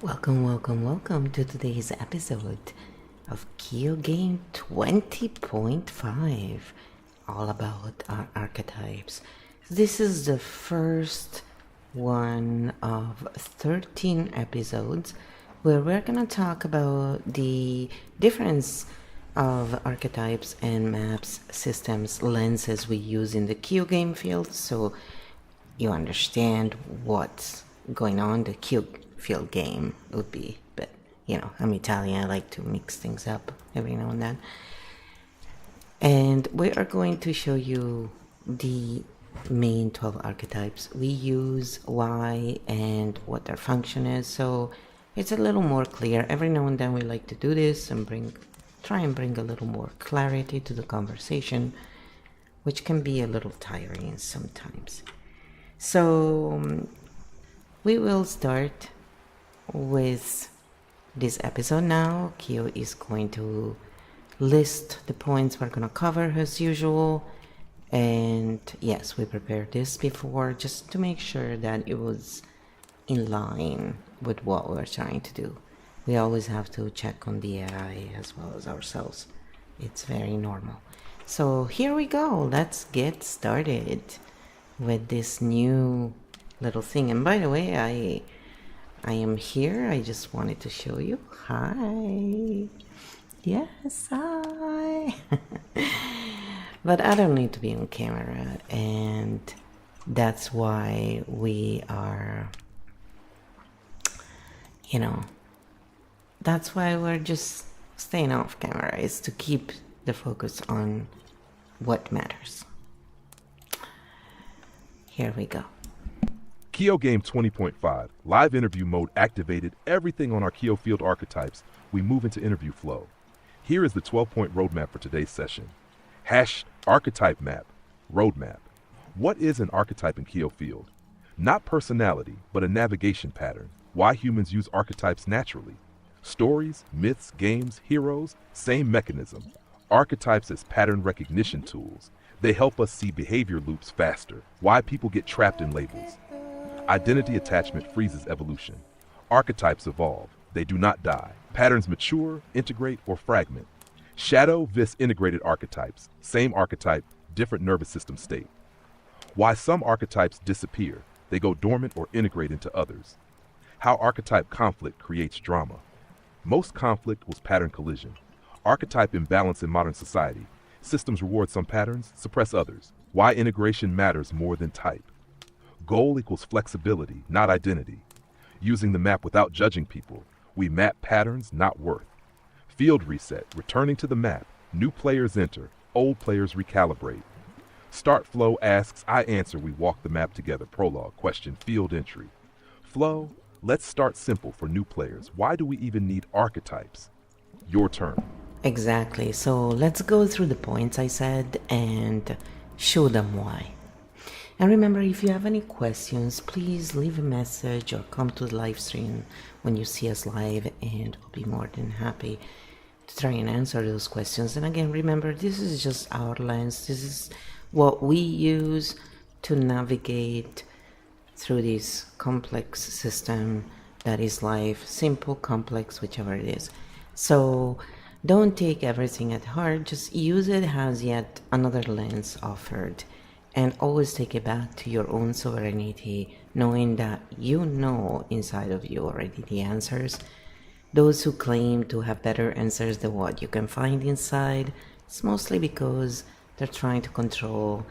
Welcome to today's episode of Kyo Game 20.5, all about our archetypes. This is the first one of 13 episodes where we're gonna talk about the difference of archetypes and maps, systems, lenses we use in the Kyo game field, so you understand what's going on. The Kyo field game would be, but I'm Italian, I like to mix things up every now and then. And we are going to show you the main 12 archetypes we use, why, and what their function is, so it's a little more clear. Every now and then we like to do this and try and bring a little more clarity to the conversation, which can be a little tiring sometimes. So we will start with this episode now. Kyo is going to list the points we're going to cover as usual. And yes, we prepared this before just to make sure that it was in line with what we're trying to do. We always have to check on the AI as well as ourselves. It's very normal. So here we go. Let's get started with this new little thing. And by the way, I am here. I just wanted to show you. Hi. Yes, hi. But I don't need to be on camera, and that's why we are, that's why we're just staying off camera, is to keep the focus on what matters. Here we go. Kyo Game 20.5, live interview mode activated, everything on our Kyo field archetypes. We move into interview flow. Here is the 12-point roadmap for today's session. Archetype map, roadmap. What is an archetype in Kyo field? Not personality, but a navigation pattern. Why humans use archetypes naturally. Stories, myths, games, heroes, same mechanism. Archetypes as pattern recognition tools. They help us see behavior loops faster. Why people get trapped in labels. Identity attachment freezes evolution. Archetypes evolve. They do not die. Patterns mature, integrate, or fragment. Shadow vis integrated archetypes. Same archetype, different nervous system state. Why some archetypes disappear. They go dormant or integrate into others. How archetype conflict creates drama. Most conflict was pattern collision. Archetype imbalance in modern society. Systems reward some patterns, suppress others. Why integration matters more than type. Goal equals flexibility, not identity. Using the map without judging people. We map patterns, not worth. Field reset, returning to the map. New players enter, old players recalibrate. Start flow asks, I answer, we walk the map together. Prologue, question, field entry. Flow, let's start simple for new players. Why do we even need archetypes? Your turn. Exactly. So let's go through the points I said and show them why. And remember, if you have any questions, please leave a message or come to the live stream when you see us live, and we'll be more than happy to try and answer those questions. And again, remember, this is just our lens. This is what we use to navigate through this complex system that is life. Simple, complex, whichever it is. So don't take everything at heart. Just use it as yet another lens offered. And always take it back to your own sovereignty, knowing that you know inside of you already the answers. Those who claim to have better answers than what you can find inside, it's mostly because they're trying to control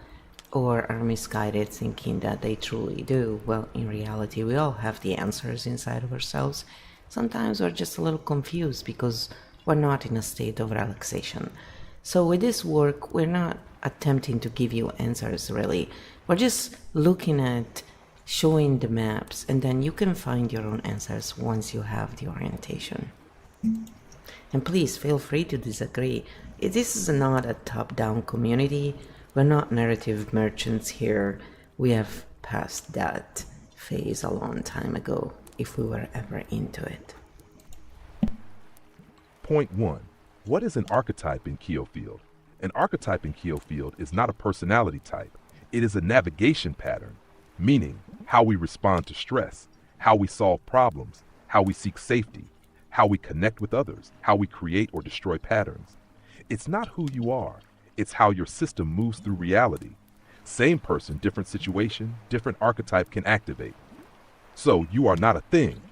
or are misguided, thinking that they truly do. Well, in reality, we all have the answers inside of ourselves. Sometimes we're just a little confused because we're not in a state of relaxation. So with this work, we're not attempting to give you answers, really. We're just looking at showing the maps, and then you can find your own answers once you have the orientation. And please feel free to disagree. This is not a top-down community. We're not narrative merchants here. We have passed that phase a long time ago, if we were ever into it. Point 1. What is an archetype in Kyo field? An archetype in Kyo field is not a personality type. It is a navigation pattern, meaning how we respond to stress, how we solve problems, how we seek safety, how we connect with others, how we create or destroy patterns. It's not who you are, it's how your system moves through reality. Same person, different situation, different archetype can activate. So you are not a thing.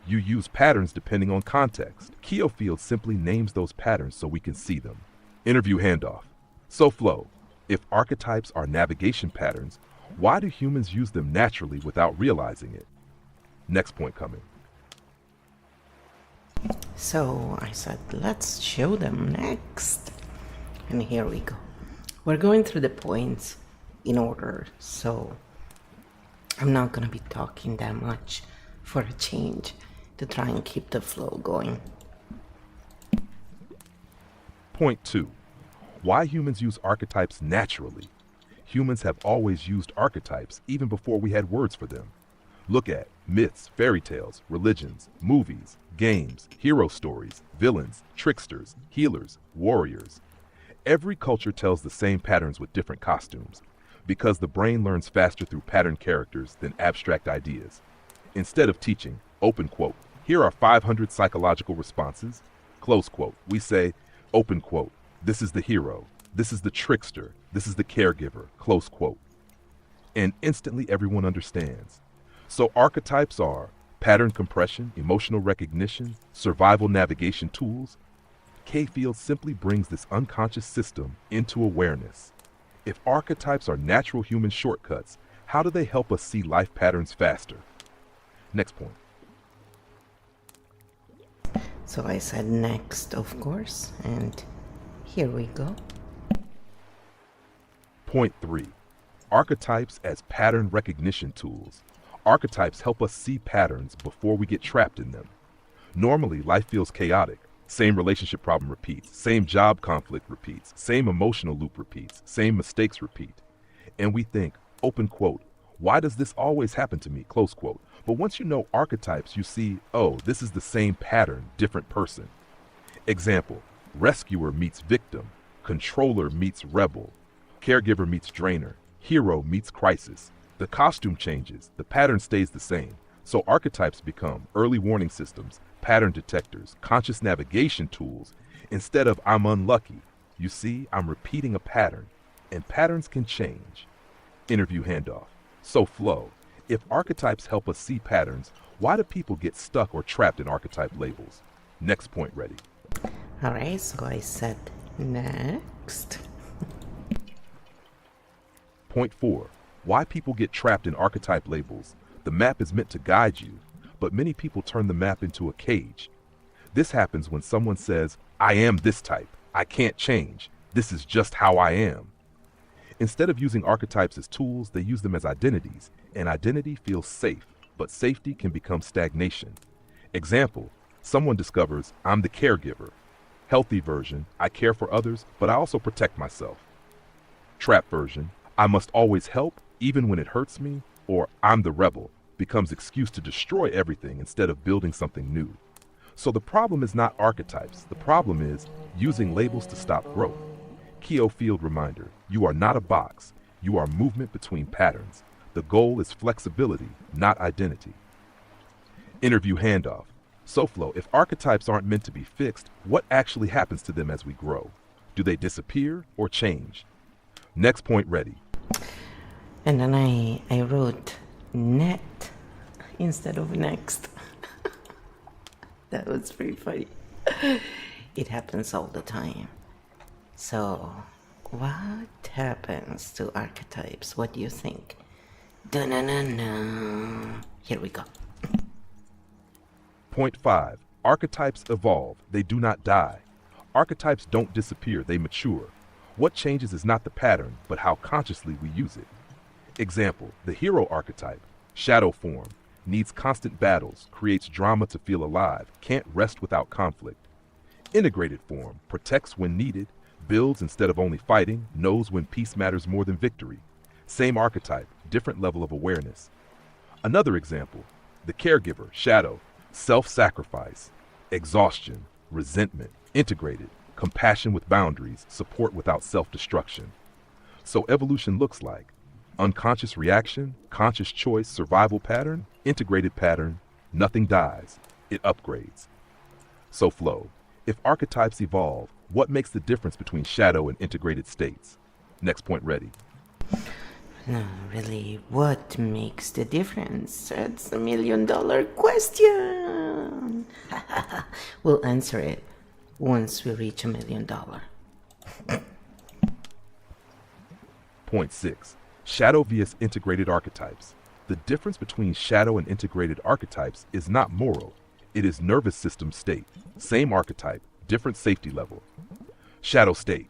You use patterns depending on context. Keofield simply names those patterns so we can see them. Interview handoff. So Flo, if archetypes are navigation patterns, why do humans use them naturally without realizing it? Next point coming. So I said, let's show them next. And here we go. We're going through the points in order, so I'm not gonna be talking that much for a change to try and keep the flow going. Point 2. Why humans use archetypes naturally. Humans have always used archetypes even before we had words for them. Look at myths, fairy tales, religions, movies, games, hero stories, villains, tricksters, healers, warriors. Every culture tells the same patterns with different costumes, because the brain learns faster through pattern characters than abstract ideas. Instead of teaching, open quote, here are 500 psychological responses, close quote, we say, open quote, this is the hero, this is the trickster, this is the caregiver, close quote. And instantly everyone understands. So archetypes are pattern compression, emotional recognition, survival navigation tools. K-Field simply brings this unconscious system into awareness. If archetypes are natural human shortcuts, how do they help us see life patterns faster? Next point. So I said next, of course, and here we go. Point 3. Archetypes as pattern recognition tools. Archetypes help us see patterns before we get trapped in them. Normally, life feels chaotic. Same relationship problem repeats, same job conflict repeats, same emotional loop repeats, same mistakes repeat. And we think, open quote, why does this always happen to me, close quote. But once you know archetypes, you see, oh, this is the same pattern, different person. Example, rescuer meets victim, controller meets rebel, caregiver meets drainer, hero meets crisis. The costume changes, the pattern stays the same. So archetypes become early warning systems, pattern detectors, conscious navigation tools. Instead of I'm unlucky, you see, I'm repeating a pattern, and patterns can change. Interview handoff. So Flo, if archetypes help us see patterns, why do people get stuck or trapped in archetype labels? Next point ready. Alright, so I said next. Point 4. Why people get trapped in archetype labels. The map is meant to guide you, but many people turn the map into a cage. This happens when someone says, I am this type, I can't change, this is just how I am. Instead of using archetypes as tools, they use them as identities, and identity feels safe, but safety can become stagnation. Example, someone discovers, I'm the caregiver. Healthy version, I care for others, but I also protect myself. Trap version, I must always help, even when it hurts me, or I'm the rebel, becomes excuse to destroy everything instead of building something new. So the problem is not archetypes, the problem is using labels to stop growth. Keofield reminder, you are not a box, you are movement between patterns. The goal is flexibility, not identity. Interview handoff. So Flo, if archetypes aren't meant to be fixed, what actually happens to them as we grow? Do they disappear or change? Next point ready. And then I wrote net instead of next. That was pretty funny. It happens all the time. So, what happens to archetypes? What do you think? Da-na-na-na. Here we go. Point 5. Archetypes evolve, they do not die. Archetypes don't disappear, they mature. What changes is not the pattern, but how consciously we use it. Example, the hero archetype, shadow form, needs constant battles, creates drama to feel alive, can't rest without conflict. Integrated form, protects when needed, builds instead of only fighting, knows when peace matters more than victory. Same archetype, different level of awareness. Another example, the caregiver, shadow, self-sacrifice, exhaustion, resentment, integrated, compassion with boundaries, support without self-destruction. So evolution looks like unconscious reaction, conscious choice, survival pattern, integrated pattern, nothing dies. It upgrades. So flow. If archetypes evolve, what makes the difference between shadow and integrated states? Next point ready. No, really, what makes the difference? That's $1,000,000 question. We'll answer it once we reach $1,000,000. Point 6. Shadow vs. integrated archetypes. The difference between shadow and integrated archetypes is not moral. It is nervous system state. Same archetype, different safety level. Shadow state.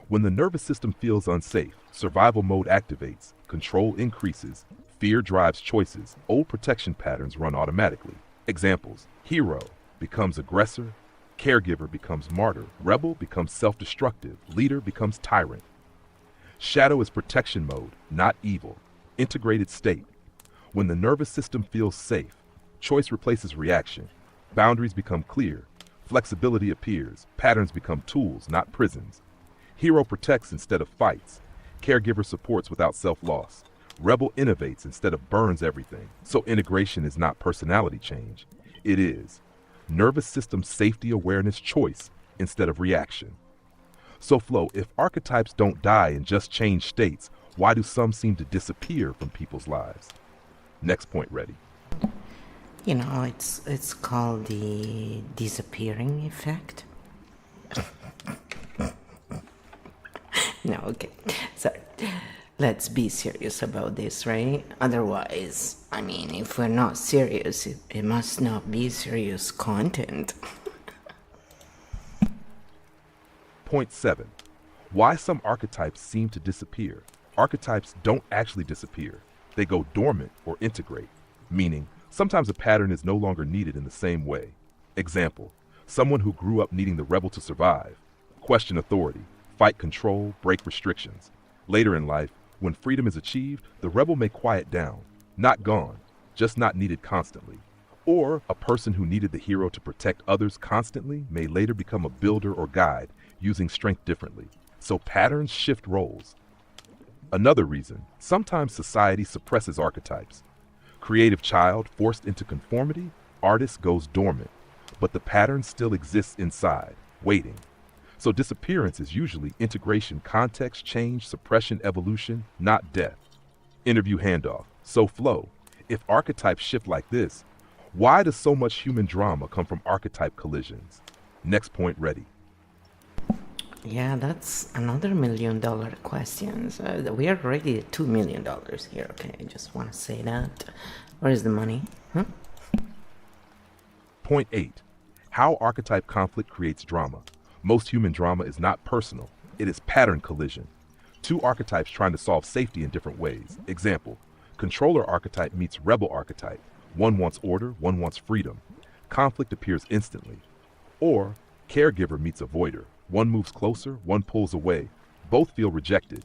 When the nervous system feels unsafe, survival mode activates, control increases, fear drives choices, old protection patterns run automatically. Examples: hero becomes aggressor, caregiver becomes martyr, rebel becomes self-destructive, leader becomes tyrant. Shadow is protection mode, not evil. Integrated state. When the nervous system feels safe, choice replaces reaction, boundaries become clear, flexibility appears, patterns become tools, not prisons. Hero protects instead of fights. Caregiver supports without self-loss. Rebel innovates instead of burns everything. So integration is not personality change. It is nervous system safety awareness choice instead of reaction. So flow, if archetypes don't die and just change states, why do some seem to disappear from people's lives? Next point ready. You know, it's called the disappearing effect. No, okay. Sorry. Let's be serious about this, right? Otherwise, I mean, if we're not serious, it must not be serious content. Point 7. Why some archetypes seem to disappear. Archetypes don't actually disappear. They go dormant or integrate, meaning sometimes a pattern is no longer needed in the same way. Example: someone who grew up needing the rebel to survive, question authority, fight control, break restrictions. Later in life, when freedom is achieved, the rebel may quiet down, not gone, just not needed constantly. Or a person who needed the hero to protect others constantly may later become a builder or guide, using strength differently. So patterns shift roles. Another reason, sometimes society suppresses archetypes. Creative child forced into conformity, artist goes dormant, but the pattern still exists inside, waiting. So disappearance is usually integration, context, change, suppression, evolution, not death. Interview handoff. So flow. If archetypes shift like this, why does so much human drama come from archetype collisions? Next point ready. Yeah, that's another $1,000,000 questions. We are already at $2,000,000 here, okay? I just want to say that. Where is the money? Huh? Point 8. How archetype conflict creates drama. Most human drama is not personal. It is pattern collision. Two archetypes trying to solve safety in different ways. Example: controller archetype meets rebel archetype. One wants order, one wants freedom. Conflict appears instantly. Or caregiver meets avoider. One moves closer, one pulls away. Both feel rejected.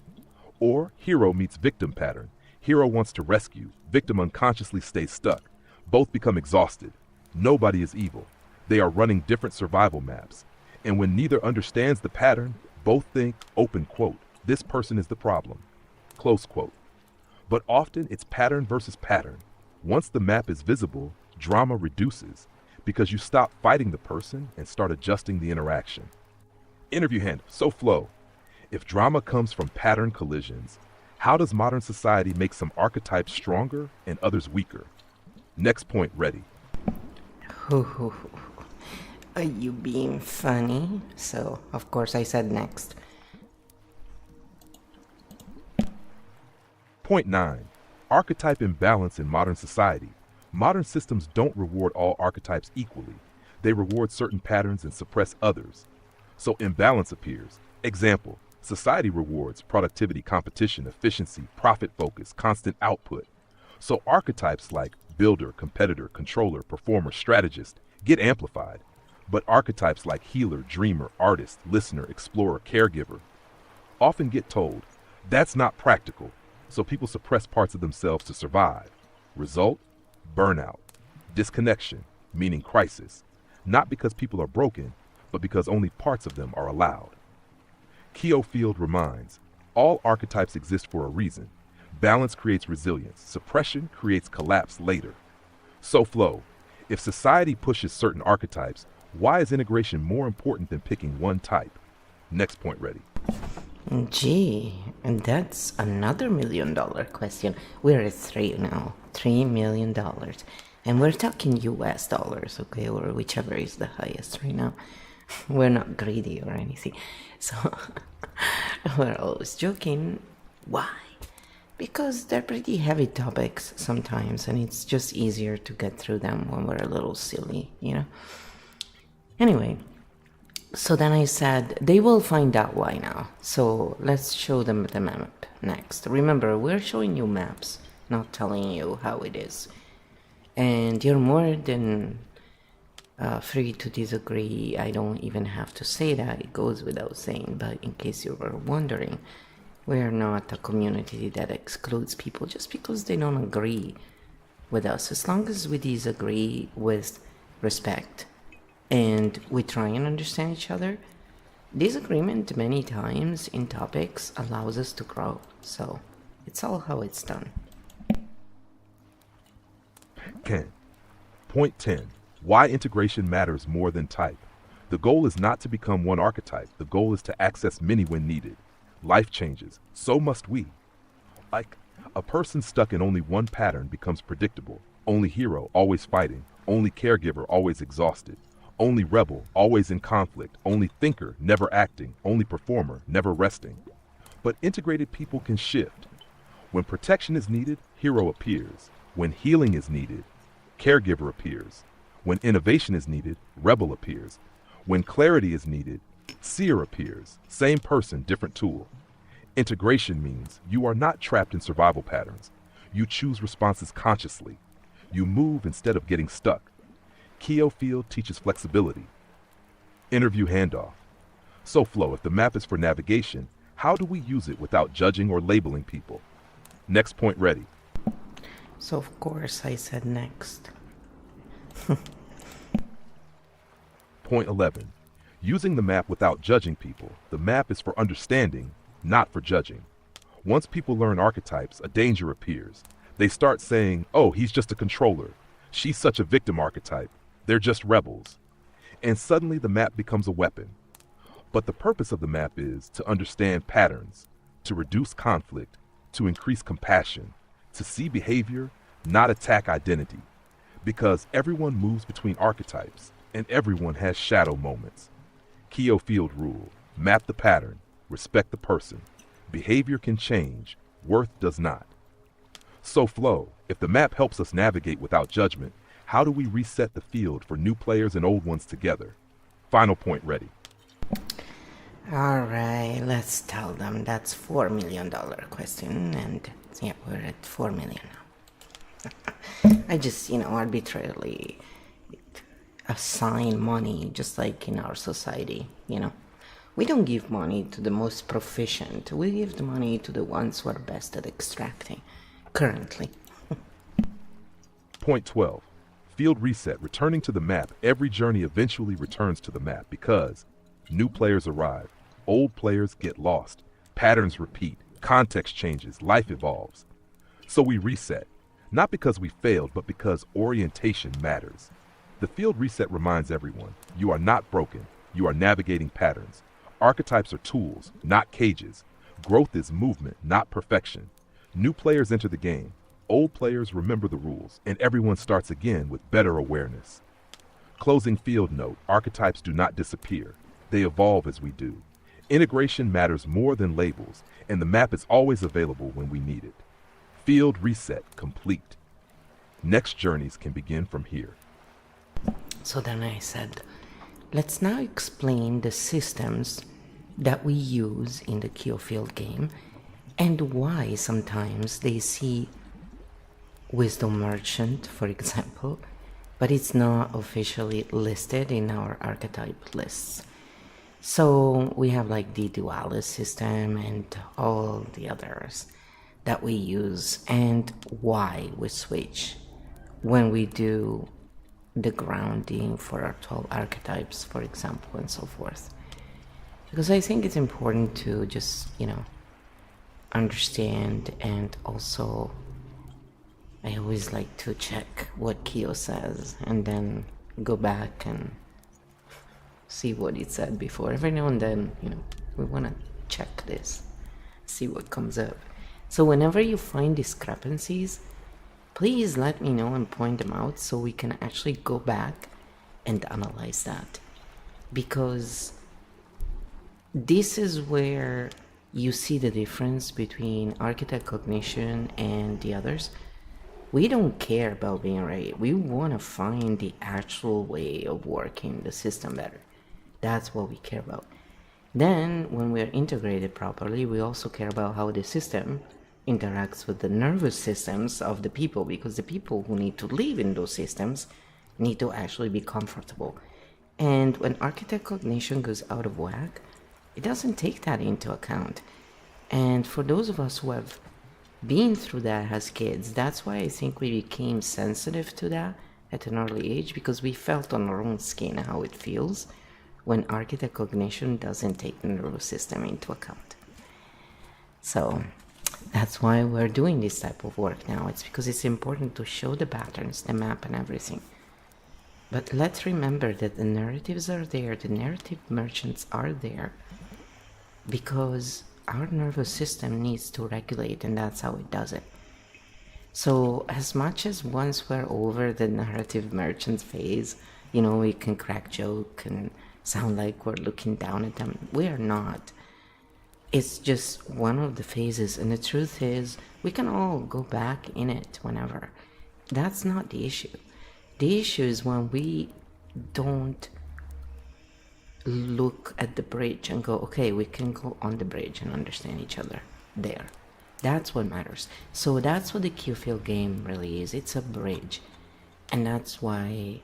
Or hero meets victim pattern. Hero wants to rescue. Victim unconsciously stays stuck. Both become exhausted. Nobody is evil. They are running different survival maps. And when neither understands the pattern, both think, open quote, this person is the problem, close quote. But often it's pattern versus pattern. Once the map is visible, drama reduces because you stop fighting the person and start adjusting the interaction. Interview hand. So flow. If drama comes from pattern collisions, how does modern society make some archetypes stronger and others weaker? Next point ready. Are you being funny? So, of course, I said next. Point 9. Archetype imbalance in modern society. Modern systems don't reward all archetypes equally. They reward certain patterns and suppress others. So imbalance appears. Example: society rewards productivity, competition, efficiency, profit focus, constant output. So archetypes like builder, competitor, controller, performer, strategist get amplified. But archetypes like healer, dreamer, artist, listener, explorer, caregiver often get told, that's not practical, so people suppress parts of themselves to survive. Result: burnout, disconnection, meaning crisis, not because people are broken, but because only parts of them are allowed. Keofield reminds, all archetypes exist for a reason. Balance creates resilience, suppression creates collapse later. So flow. If society pushes certain archetypes, why is integration more important than picking one type? Next point ready. Gee, and that's another $1 million question. We're at three now, $3 million. And we're talking US dollars, okay, or whichever is the highest right now. We're not greedy or anything. So, we're always joking. Why? Because they're pretty heavy topics sometimes, and it's just easier to get through them when we're a little silly, you know? Anyway, so then I said, they will find out why now. So let's show them the map next. Remember, we're showing you maps, not telling you how it is. And you're more than free to disagree. I don't even have to say that, it goes without saying, but in case you were wondering, we're not a community that excludes people just because they don't agree with us. As long as we disagree with respect and we try and understand each other, disagreement many times in topics allows us to grow. So it's all how it's done. Ken. Point 10. Why integration matters more than type. The goal is not to become one archetype. The goal is to access many when needed. Life changes. So must we. Like, a person stuck in only one pattern becomes predictable. Only hero, always fighting. Only caregiver, always exhausted. Only rebel, always in conflict. Only thinker, never acting. Only performer, never resting. But integrated people can shift. When protection is needed, hero appears. When healing is needed, caregiver appears. When innovation is needed, rebel appears. When clarity is needed, seer appears. Same person, different tool. Integration means you are not trapped in survival patterns. You choose responses consciously. You move instead of getting stuck. Keo Field teaches flexibility. Interview handoff. So Flo, if the map is for navigation, how do we use it without judging or labeling people? Next point ready. So of course I said next. Point 11. Using the map without judging people. The map is for understanding, not for judging. Once people learn archetypes, a danger appears. They start saying, oh, he's just a controller. She's such a victim archetype. They're just rebels. And suddenly the map becomes a weapon. But the purpose of the map is to understand patterns, to reduce conflict, to increase compassion, to see behavior, not attack identity. Because everyone moves between archetypes, and everyone has shadow moments. Keo Field rule: map the pattern, respect the person. Behavior can change, worth does not. So Flo, if the map helps us navigate without judgment, how do we reset the field for new players and old ones together? Final point ready. Alright, let's tell them that's $4 million question, and yeah, we're at 4 million now. I just, arbitrarily assign money, just like in our society, We don't give money to the most proficient, we give the money to the ones who are best at extracting, currently. Point 12. Field reset. Returning to the map. Every journey eventually returns to the map because new players arrive, old players get lost, patterns repeat, context changes, life evolves. So we reset, not because we failed, but because orientation matters. The field reset reminds everyone, you are not broken, you are navigating patterns. Archetypes are tools, not cages. Growth is movement, not perfection. New players enter the game. Old players remember the rules, and everyone starts again with better awareness. Closing field note: archetypes do not disappear. They evolve as we do. Integration matters more than labels, and the map is always available when we need it. Field reset complete. Next journeys can begin from here. So then I said, let's now explain the systems that we use in the Keo Field game and why sometimes they see Wisdom Merchant, for example, but it's not officially listed in our archetype lists. So we have like the Dualis system and all the others that we use, and why we switch when we do the grounding for our 12 archetypes, for example, and so forth. Because I think it's important to just, understand and also I always like to check what Kyo says and then go back and see what it said before. Every now and then, we want to check this, see what comes up. So whenever you find discrepancies, please let me know and point them out so we can actually go back and analyze that. Because this is where you see the difference between architect cognition and the others. We don't care about being right. We want to find the actual way of working the system better. That's what we care about. Then, when we're integrated properly, we also care about how the system interacts with the nervous systems of the people, because the people who need to live in those systems need to actually be comfortable. And when architect cognition goes out of whack, it doesn't take that into account. And for those of us who have been through that as kids, that's why I think we became sensitive to that at an early age, because we felt on our own skin how it feels when architect cognition doesn't take the nervous system into account. So that's why we're doing this type of work now. It's because it's important to show the patterns, the map and everything. But let's remember that the narratives are there, the narrative merchants are there, because our nervous system needs to regulate, and that's how it does it. So as much as once we're over the narrative merchants phase, we can crack joke and sound like we're looking down at them. We are not. It's just one of the phases, and the truth is we can all go back in it whenever. That's not the issue. The issue is when we don't look at the bridge and go, okay, we can go on the bridge and understand each other there. That's what matters. So that's what the Q-Field game really is. It's a bridge, and that's why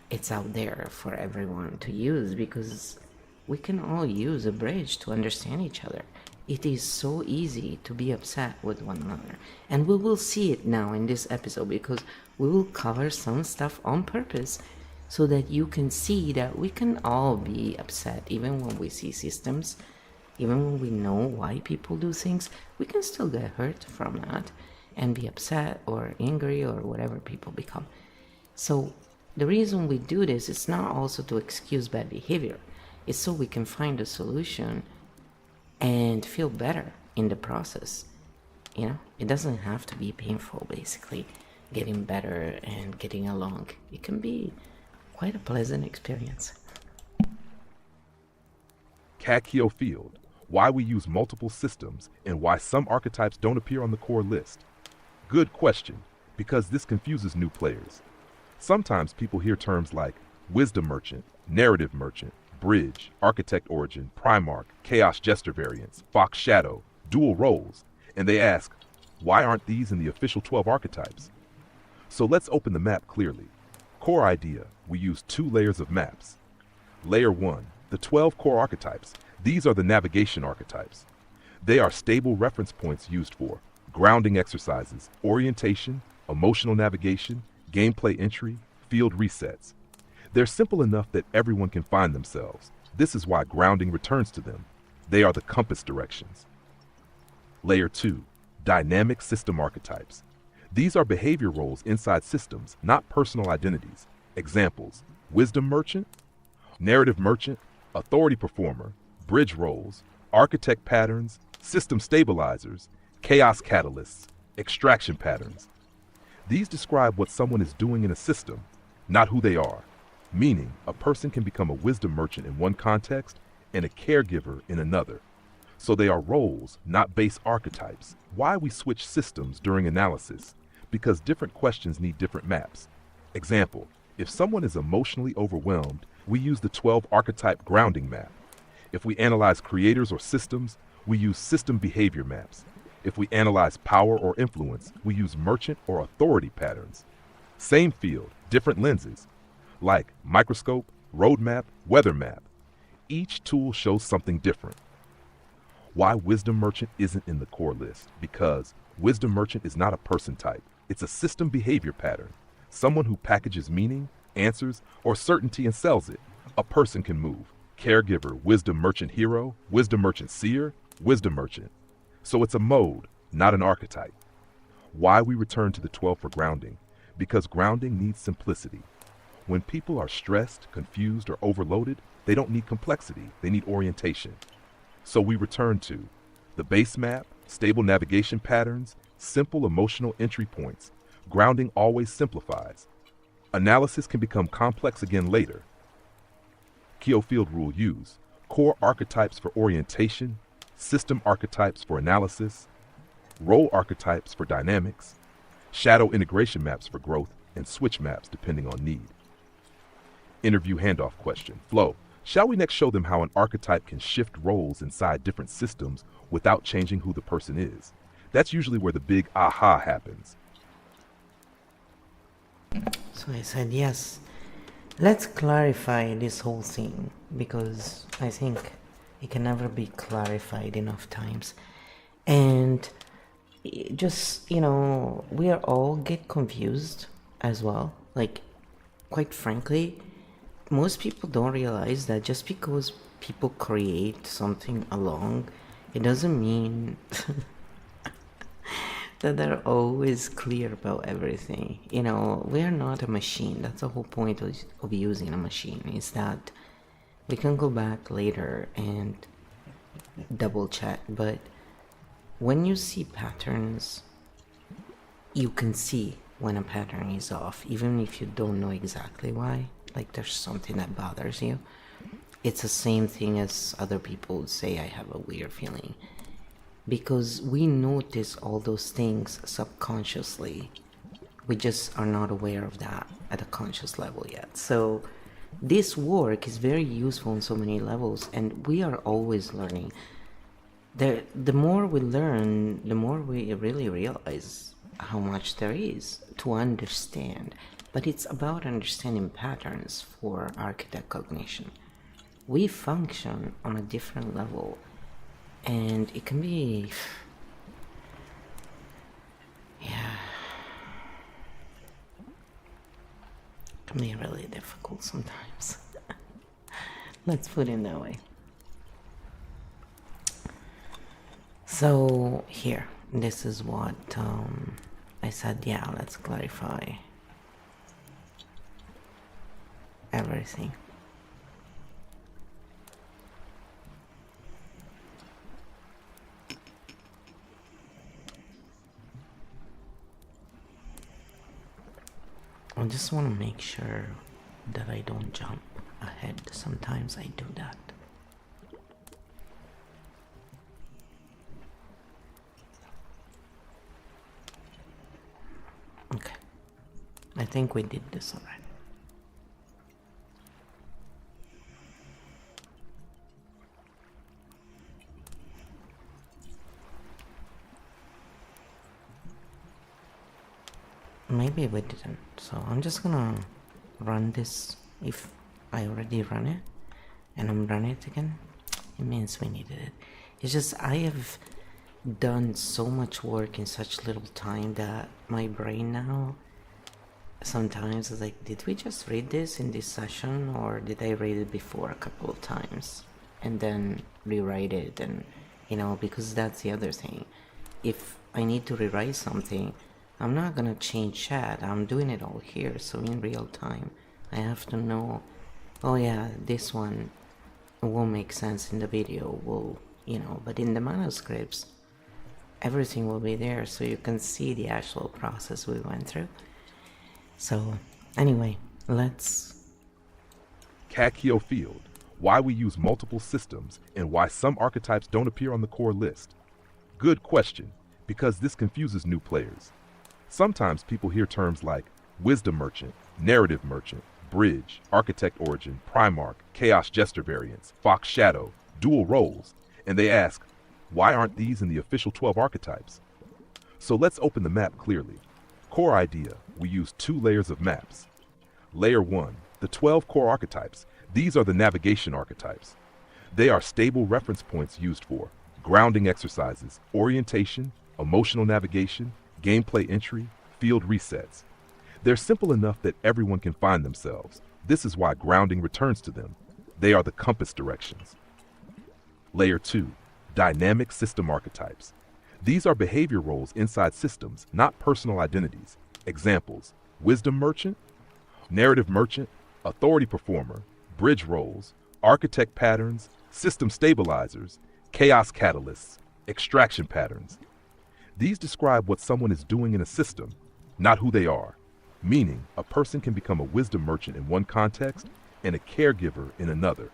it's out there for everyone to use, because we can all use a bridge to understand each other. It is so easy to be upset with one another, and we will see it now in this episode, because we will cover some stuff on purpose so that you can see that we can all be upset. Even when we see systems, even when we know why people do things, we can still get hurt from that and be upset or angry or whatever people become. So the reason we do this is not also to excuse bad behavior. It's so we can find a solution and feel better in the process. It doesn't have to be painful, basically, getting better and getting along. It can be quite a pleasant experience. Kakio Field, why we use multiple systems and why some archetypes don't appear on the core list. Good question, because this confuses new players. Sometimes people hear terms like wisdom merchant, narrative merchant, bridge, architect origin, primarch, chaos jester variants, fox shadow, dual roles, and they ask, why aren't these in the official 12 archetypes? So let's open the map clearly. Core idea, we use 2 layers of maps. Layer 1, the 12 core archetypes. These are the navigation archetypes. They are stable reference points used for grounding exercises, orientation, emotional navigation, gameplay entry, field resets. They're simple enough that everyone can find themselves. This is why grounding returns to them. They are the compass directions. Layer 2, dynamic system archetypes. These are behavior roles inside systems, not personal identities. Examples, wisdom merchant, narrative merchant, authority performer, bridge roles, architect patterns, system stabilizers, chaos catalysts, extraction patterns. These describe what someone is doing in a system, not who they are. Meaning, a person can become a wisdom merchant in one context and a caregiver in another. So they are roles, not base archetypes. Why we switch systems during analysis? Because different questions need different maps. Example, if someone is emotionally overwhelmed, we use the 12 archetype grounding map. If we analyze creators or systems, we use system behavior maps. If we analyze power or influence, we use merchant or authority patterns. Same field, different lenses, like microscope, roadmap, weather map. Each tool shows something different. Why wisdom merchant isn't in the core list? Because wisdom merchant is not a person type. It's a system behavior pattern. Someone who packages meaning, answers, or certainty and sells it. A person can move. Caregiver, wisdom merchant hero, wisdom merchant seer, wisdom merchant. So it's a mode, not an archetype. Why we return to the 12 for grounding? Because grounding needs simplicity. When people are stressed, confused, or overloaded, they don't need complexity, they need orientation. So we return to the base map, stable navigation patterns, simple emotional entry points. Grounding always simplifies. Analysis can become complex again later. Keo field rule use. Core archetypes for orientation, system archetypes for analysis, role archetypes for dynamics, shadow integration maps for growth, and switch maps depending on need. Interview handoff question. Flow. Shall we next show them how an archetype can shift roles inside different systems without changing who the person is? That's usually where the big aha happens. So I said, yes, let's clarify this whole thing, because I think it can never be clarified enough times. And just, we are all get confused as well. Like, quite frankly, most people don't realize that just because people create something along, it doesn't mean that they're always clear about everything. We are not a machine. That's the whole point of using a machine, is that we can go back later and double check. But when you see patterns, you can see when a pattern is off, even if you don't know exactly why. Like, there's something that bothers you. It's the same thing as other people would say, I have a weird feeling. Because we notice all those things subconsciously. We just are not aware of that at a conscious level yet. So this work is very useful on so many levels, and we are always learning. The more we learn, the more we really realize how much there is to understand. But it's about understanding patterns for architect cognition. We function on a different level, and it can be, it can be really difficult sometimes. Let's put it that way. So here, this is what I said, yeah, let's clarify everything. I just want to make sure that I don't jump ahead. Sometimes I do that. Okay, I think we did this already. Maybe we didn't, so I'm just gonna run this. If I already run it and I'm running it again, it means we needed it. It's just I have done so much work in such little time that my brain now sometimes is like, did we just read this in this session, or did I read it before a couple of times and then rewrite it? And because that's the other thing, if I need to rewrite something, I'm not gonna change chat, I'm doing it all here, so in real time I have to know, oh yeah, this one won't make sense in the video, but in the manuscripts everything will be there, so you can see the actual process we went through. So anyway, let's Keo field. Why we use multiple systems and why some archetypes don't appear on the core list. Good question, because this confuses new players. Sometimes people hear terms like wisdom merchant, narrative merchant, bridge, architect origin, primarch, chaos jester variants, fox shadow, dual roles, and they ask, why aren't these in the official 12 archetypes? So let's open the map clearly. Core idea, we use 2 layers of maps. Layer 1, the 12 core archetypes. These are the navigation archetypes. They are stable reference points used for grounding exercises, orientation, emotional navigation, gameplay entry, field resets. They're simple enough that everyone can find themselves. This is why grounding returns to them. They are the compass directions. Layer 2, dynamic system archetypes. These are behavior roles inside systems, not personal identities. Examples: wisdom merchant, narrative merchant, authority performer, bridge roles, architect patterns, system stabilizers, chaos catalysts, extraction patterns. These describe what someone is doing in a system, not who they are. Meaning, a person can become a wisdom merchant in one context and a caregiver in another.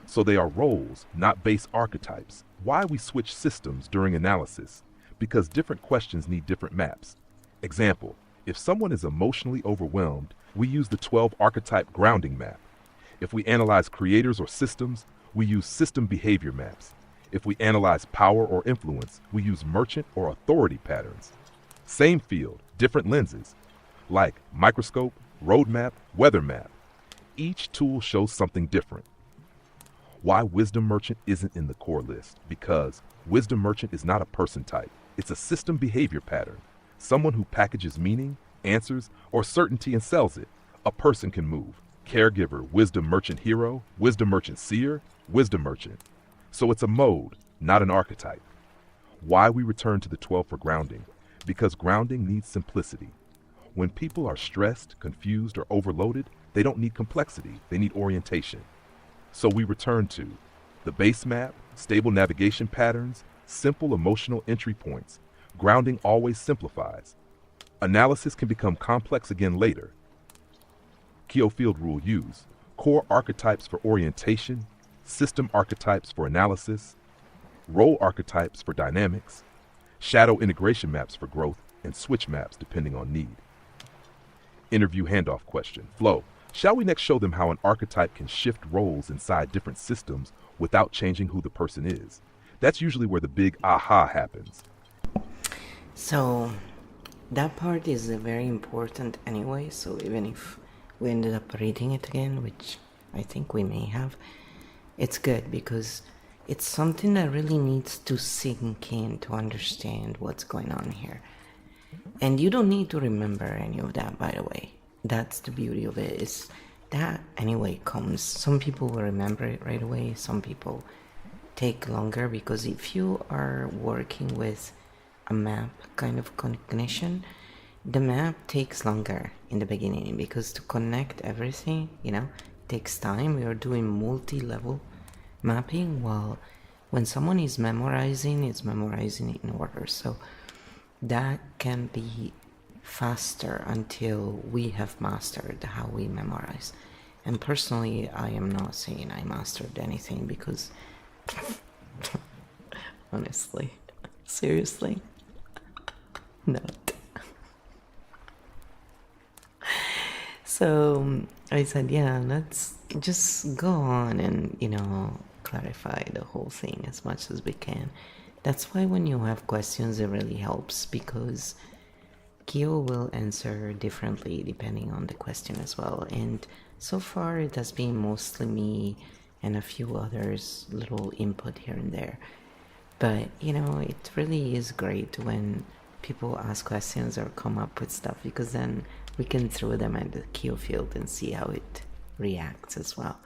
So they are roles, not base archetypes. Why we switch systems during analysis? Because different questions need different maps. Example: if someone is emotionally overwhelmed, we use the 12 archetype grounding map. If we analyze creators or systems, we use system behavior maps. If we analyze power or influence, we use merchant or authority patterns. Same field, different lenses, like microscope, roadmap, weather map. Each tool shows something different. Why wisdom merchant isn't in the core list? Because wisdom merchant is not a person type. It's a system behavior pattern. Someone who packages meaning, answers, or certainty and sells it. A person can move. Caregiver, wisdom merchant hero, wisdom merchant seer, wisdom merchant. So it's a mode, not an archetype. Why we return to the 12 for grounding? Because grounding needs simplicity. When people are stressed, confused, or overloaded, they don't need complexity, they need orientation. So we return to the base map, stable navigation patterns, simple emotional entry points. Grounding always simplifies. Analysis can become complex again later. Keo field rule use: core archetypes for orientation, system archetypes for analysis, role archetypes for dynamics, shadow integration maps for growth, and switch maps depending on need. Interview handoff question. Flow: shall we next show them how an archetype can shift roles inside different systems without changing who the person is? That's usually where the big aha happens. So that part is very important anyway, so even if we ended up reading it again, which I think we may have, it's good because it's something that really needs to sink in to understand what's going on here. And you don't need to remember any of that, by the way. That's the beauty of it, is that anyway comes. Some people will remember it right away, some people take longer, because if you are working with a map kind of cognition, the map takes longer in the beginning, because to connect everything, takes time. We are doing multi-level mapping, while when someone is memorizing, it's memorizing it in order. So that can be faster until we have mastered how we memorize. And personally, I am not saying I mastered anything, because honestly, seriously, not. So I said, yeah, let's just go on and, clarify the whole thing as much as we can. That's why when you have questions, it really helps, because Keo will answer differently depending on the question as well. And so far, it has been mostly me and a few others, little input here and there. But, it really is great when people ask questions or come up with stuff, because then we can throw them at the Keo field and see how it reacts as well.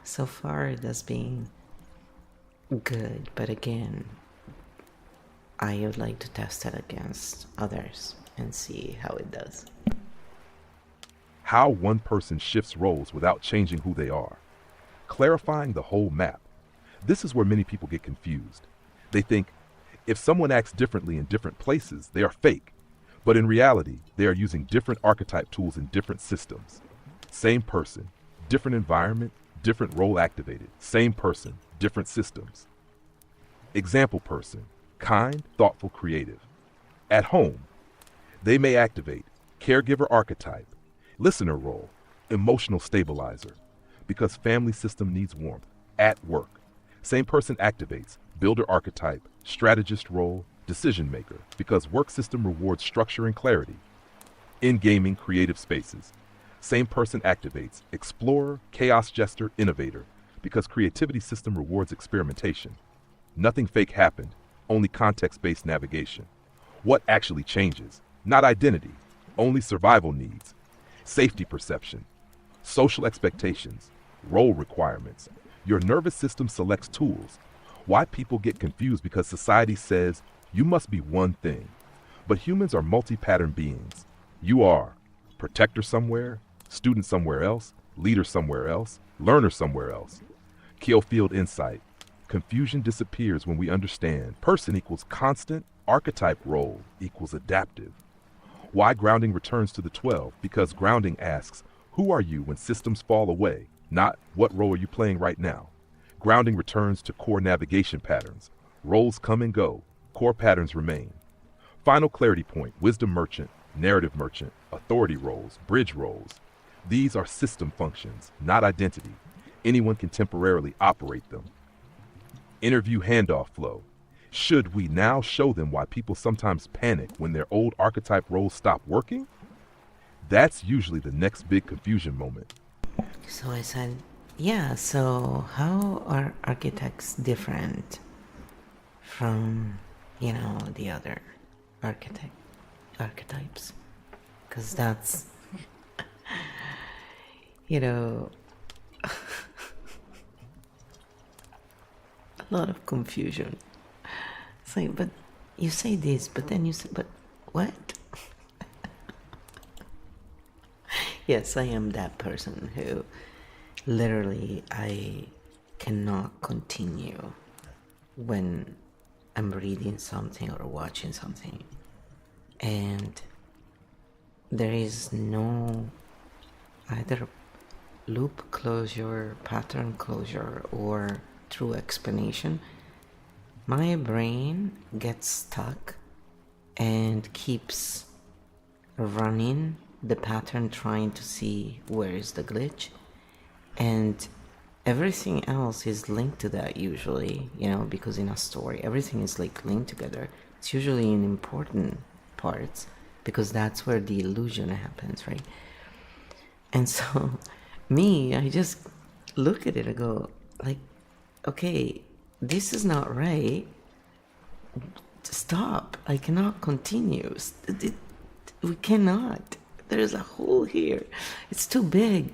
So far it has been good, but again, I would like to test it against others and see how it does. How one person shifts roles without changing who they are. Clarifying the whole map. This is where many people get confused. They think if someone acts differently in different places, they are fake. But in reality, they are using different archetype tools in different systems. Same person, different environment, different role activated. Same person, different systems. Example person: kind, thoughtful, creative. At home, they may activate caregiver archetype, listener role, emotional stabilizer, because family system needs warmth. At work, same person activates builder archetype, strategist role, decision maker, because work system rewards structure and clarity. In gaming, creative spaces, same person activates explorer, chaos jester, innovator, because creativity system rewards experimentation. Nothing fake happened, only context-based navigation. What actually changes? Not identity, only survival needs, safety perception, social expectations, role requirements. Your nervous system selects tools. Why people get confused? Because society says You must be one thing. But humans are multi-pattern beings. You are protector somewhere, student somewhere else, leader somewhere else, learner somewhere else. Kill field insight. Confusion disappears when we understand person equals constant, archetype role equals adaptive. Why grounding returns to the 12? Because grounding asks, who are you when systems fall away? Not, what role are you playing right now? Grounding returns to core navigation patterns. Roles come and go. Core patterns remain. Final clarity point, wisdom merchant, narrative merchant, authority roles, bridge roles. These are system functions, not identity. Anyone can temporarily operate them. Interview handoff flow. Should we now show them why people sometimes panic when their old archetype roles stop working? That's usually the next big confusion moment. So I said, yeah, so how are architects different from, the other archetypes? Because that's, a lot of confusion. It's like, but you say this, but then you say, but what? Yes, I am that person who literally I cannot continue when I'm reading something or watching something and there is no either loop closure, pattern closure, or true explanation. My brain gets stuck and keeps running the pattern, trying to see where is the glitch, and everything else is linked to that usually, because in a story everything is like linked together. It's usually in important parts because that's where the illusion happens, right? And so I just look at it and go like, okay, this is not right. Stop. I cannot continue. We cannot. There's a hole here. It's too big,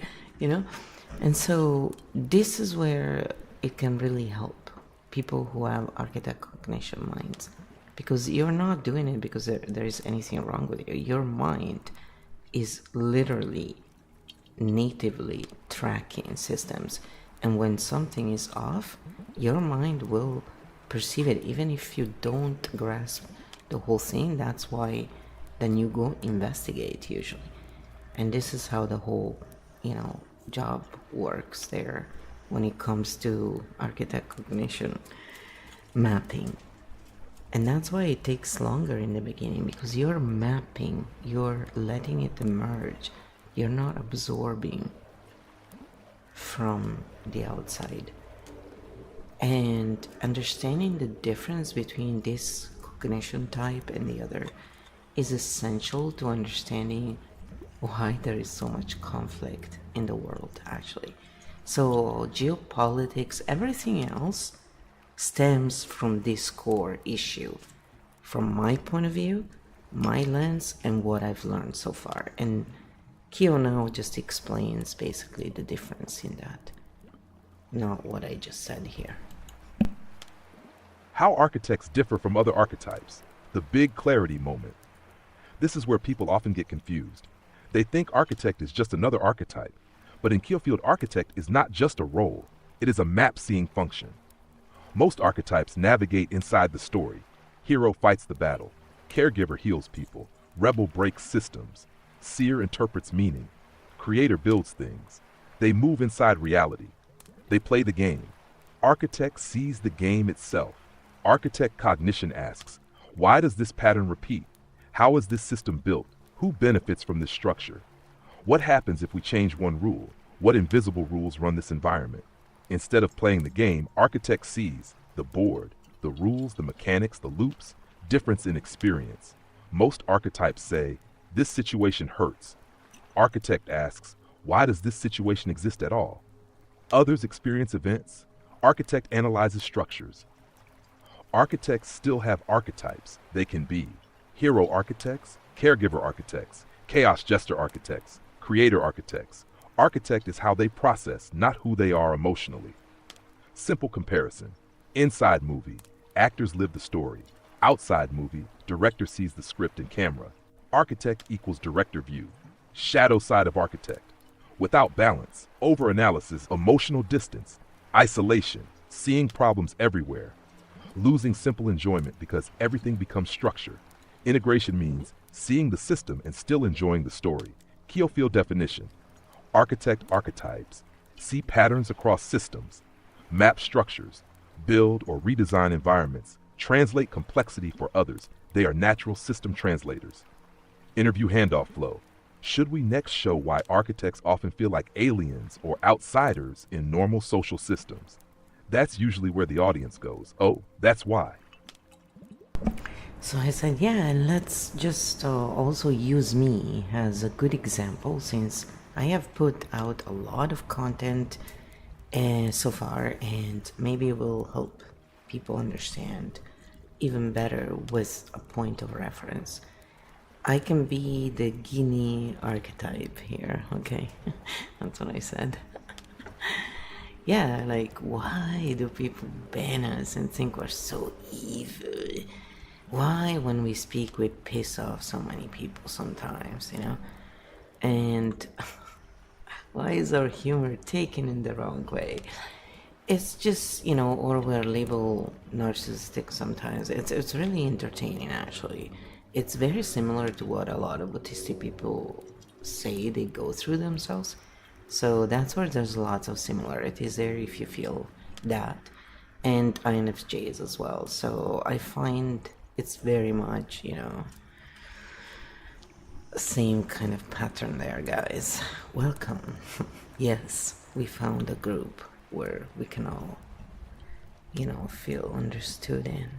And so this is where it can really help people who have architect cognition minds. Because you're not doing it because there is anything wrong with you. Your mind is literally natively tracking systems. And when something is off, your mind will perceive it. Even if you don't grasp the whole thing, that's why then you go investigate usually. And this is how the whole, job works there when it comes to architect cognition mapping. And that's why it takes longer in the beginning, because you're mapping, you're letting it emerge, you're not absorbing from the outside. And understanding the difference between this cognition type and the other is essential to understanding why there is so much conflict in the world, actually. So geopolitics, everything else stems from this core issue, from my point of view, my lens, and what I've learned so far. And Kyo now just explains basically the difference in that, not what I just said here. How architects differ from other archetypes. The big clarity moment. This is where people often get confused. They think architect is just another archetype, but in Kyofield, architect is not just a role, it is a map-seeing function. Most archetypes navigate inside the story. Hero fights the battle, caregiver heals people, rebel breaks systems, seer interprets meaning, creator builds things. They move inside reality. They play the game. Architect sees the game itself. Architect cognition asks, why does this pattern repeat? How is this system built? Who benefits from this structure? What happens if we change one rule? What invisible rules run this environment? Instead of playing the game, architect sees the board, the rules, the mechanics, the loops, difference in experience. Most archetypes say, this situation hurts. Architect asks, why does this situation exist at all? Others experience events. Architect analyzes structures. Architects still have archetypes. They can be hero architects, caregiver architects, chaos jester architects, creator architects. Architect is how they process, not who they are emotionally. Simple comparison. Inside movie, actors live the story. Outside movie, director sees the script and camera. Architect equals director view. Shadow side of architect. Without balance, overanalysis, emotional distance, isolation, seeing problems everywhere. Losing simple enjoyment because everything becomes structure. Integration means seeing the system and still enjoying the story. Keofield definition. Architect archetypes. See patterns across systems. Map structures. Build or redesign environments. Translate complexity for others. They are natural system translators. Interview handoff flow. Should we next show why architects often feel like aliens or outsiders in normal social systems? That's usually where the audience goes. Oh, that's why. So I said, yeah, and let's just also use me as a good example, since I have put out a lot of content so far, and maybe it will help people understand even better with a point of reference. I can be the Guinea archetype here, okay? That's what I said. Yeah, like, why do people ban us and think we're so evil? Why, when we speak, we piss off so many people sometimes, you know? And why is our humor taken in the wrong way? It's just, you know, or we're labeled narcissistic sometimes. It's really entertaining, actually. It's very similar to what a lot of autistic people say they go through themselves. So that's where there's lots of similarities there if you feel that. And INFJs as well. So I find it's very much, you know, same kind of pattern there, guys. Welcome. Yes, we found a group where we can all, you know, feel understood in.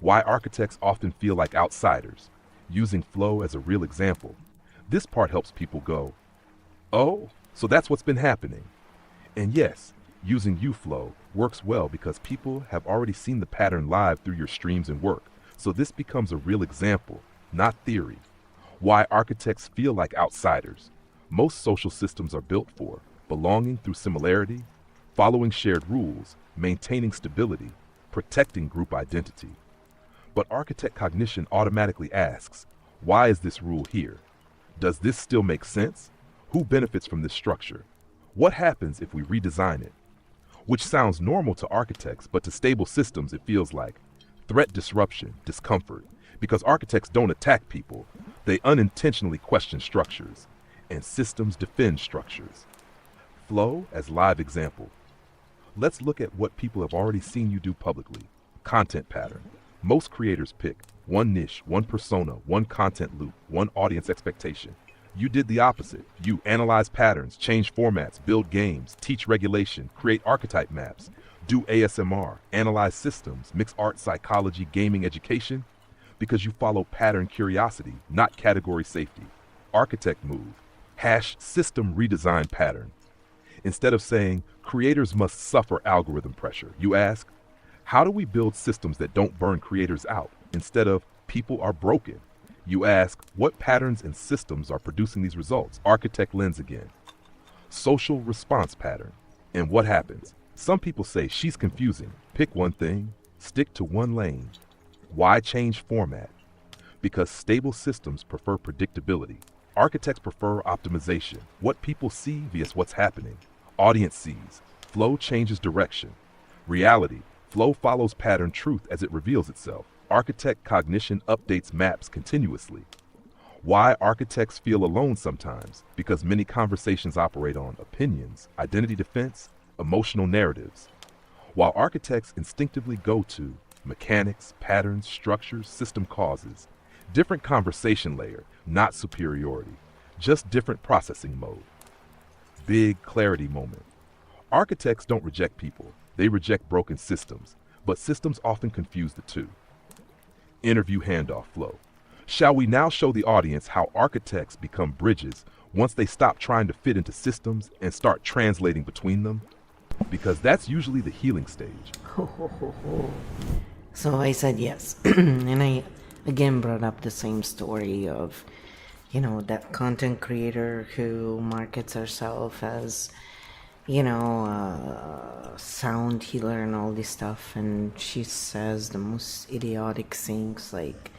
Why architects often feel like outsiders. Using flow as a real example. This part helps people go, oh, so that's what's been happening. And yes, using UFlow works well because people have already seen the pattern live through your streams and work. So this becomes a real example, not theory. Why architects feel like outsiders. Most social systems are built for belonging through similarity, following shared rules, maintaining stability, protecting group identity. But architect cognition automatically asks, why is this rule here? Does this still make sense? Who benefits from this structure? What happens if we redesign it? Which sounds normal to architects, but to stable systems it feels like threat, disruption, discomfort, because architects don't attack people, they unintentionally question structures, and systems defend structures. Flow as live example. Let's look at what people have already seen you do publicly. Content pattern. Most creators pick one niche, one persona, one content loop, one audience expectation. You did the opposite. You analyze patterns, change formats, build games, teach regulation, create archetype maps, do ASMR, analyze systems, mix art, psychology, gaming, education, because you follow pattern curiosity, not category safety. Architect move. #system redesign pattern. Instead of saying creators must suffer algorithm pressure, you ask, how do we build systems that don't burn creators out? Instead of people are broken, you ask what patterns and systems are producing these results? Architect lens again. Social response pattern. And what happens? Some people say she's confusing. Pick one thing, stick to one lane. Why change format? Because stable systems prefer predictability. Architects prefer optimization. What people see vs what's happening. Audience sees. Flow changes direction. Reality. Flow follows pattern truth as it reveals itself. Architect cognition updates maps continuously. Why architects feel alone sometimes? Because many conversations operate on opinions, identity defense, emotional narratives. While architects instinctively go to mechanics, patterns, structures, system causes, different conversation layer, not superiority, just different processing mode. Big clarity moment. Architects don't reject people. They reject broken systems, but systems often confuse the two. Interview handoff flow. Shall we now show the audience how architects become bridges once they stop trying to fit into systems and start translating between them? Because that's usually the healing stage. So I said yes. And I again brought up the same story of, you know, that content creator who markets herself as, sound healer and all this stuff, and she says the most idiotic things, like,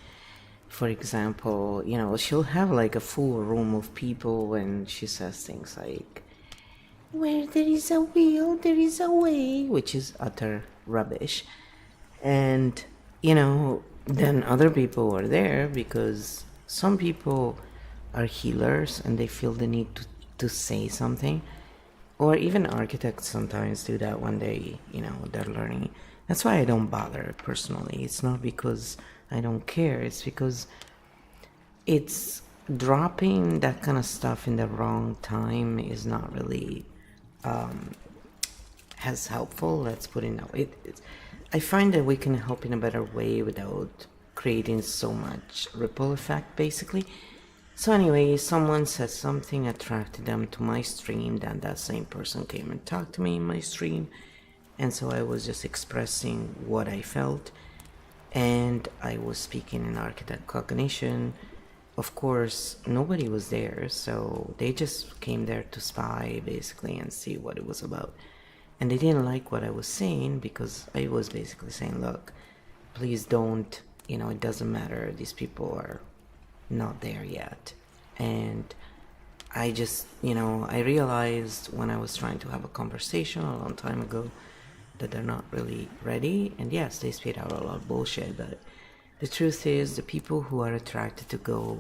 for example, she'll have like a full room of people and she says things like, where there is a will, there is a way, which is utter rubbish. And, then other people are there because some people are healers and they feel the need to say something. Or even architects sometimes do that when they're learning. That's why I don't bother personally. It's not because I don't care. It's because it's dropping that kind of stuff in the wrong time is not really as helpful. Let's put it that way. I find that we can help in a better way without creating so much ripple effect, basically. So anyway, someone said something attracted them to my stream, then that same person came and talked to me in my stream, and so I was just expressing what I felt, and I was speaking in architect cognition. Of course, nobody was there, so they just came there to spy, basically, and see what it was about. And they didn't like what I was saying, because I was basically saying, look, please don't, it doesn't matter, these people are not there yet. And I just, I realized when I was trying to have a conversation a long time ago that they're not really ready. And yes, they spit out a lot of bullshit, but the truth is the people who are attracted to go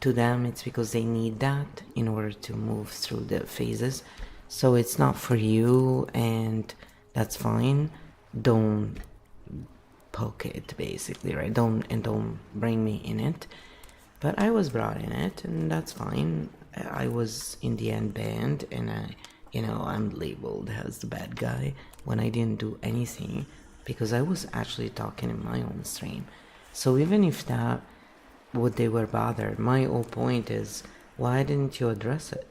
to them, it's because they need that in order to move through the phases. So it's not for you, and that's fine. Don't poke it, basically, right? Don't bring me in it. But I was brought in it, and that's fine. I was in the end banned, and I'm labeled as the bad guy when I didn't do anything, because I was actually talking in my own stream. So even if that what they were bothered, my whole point is, why didn't you address it?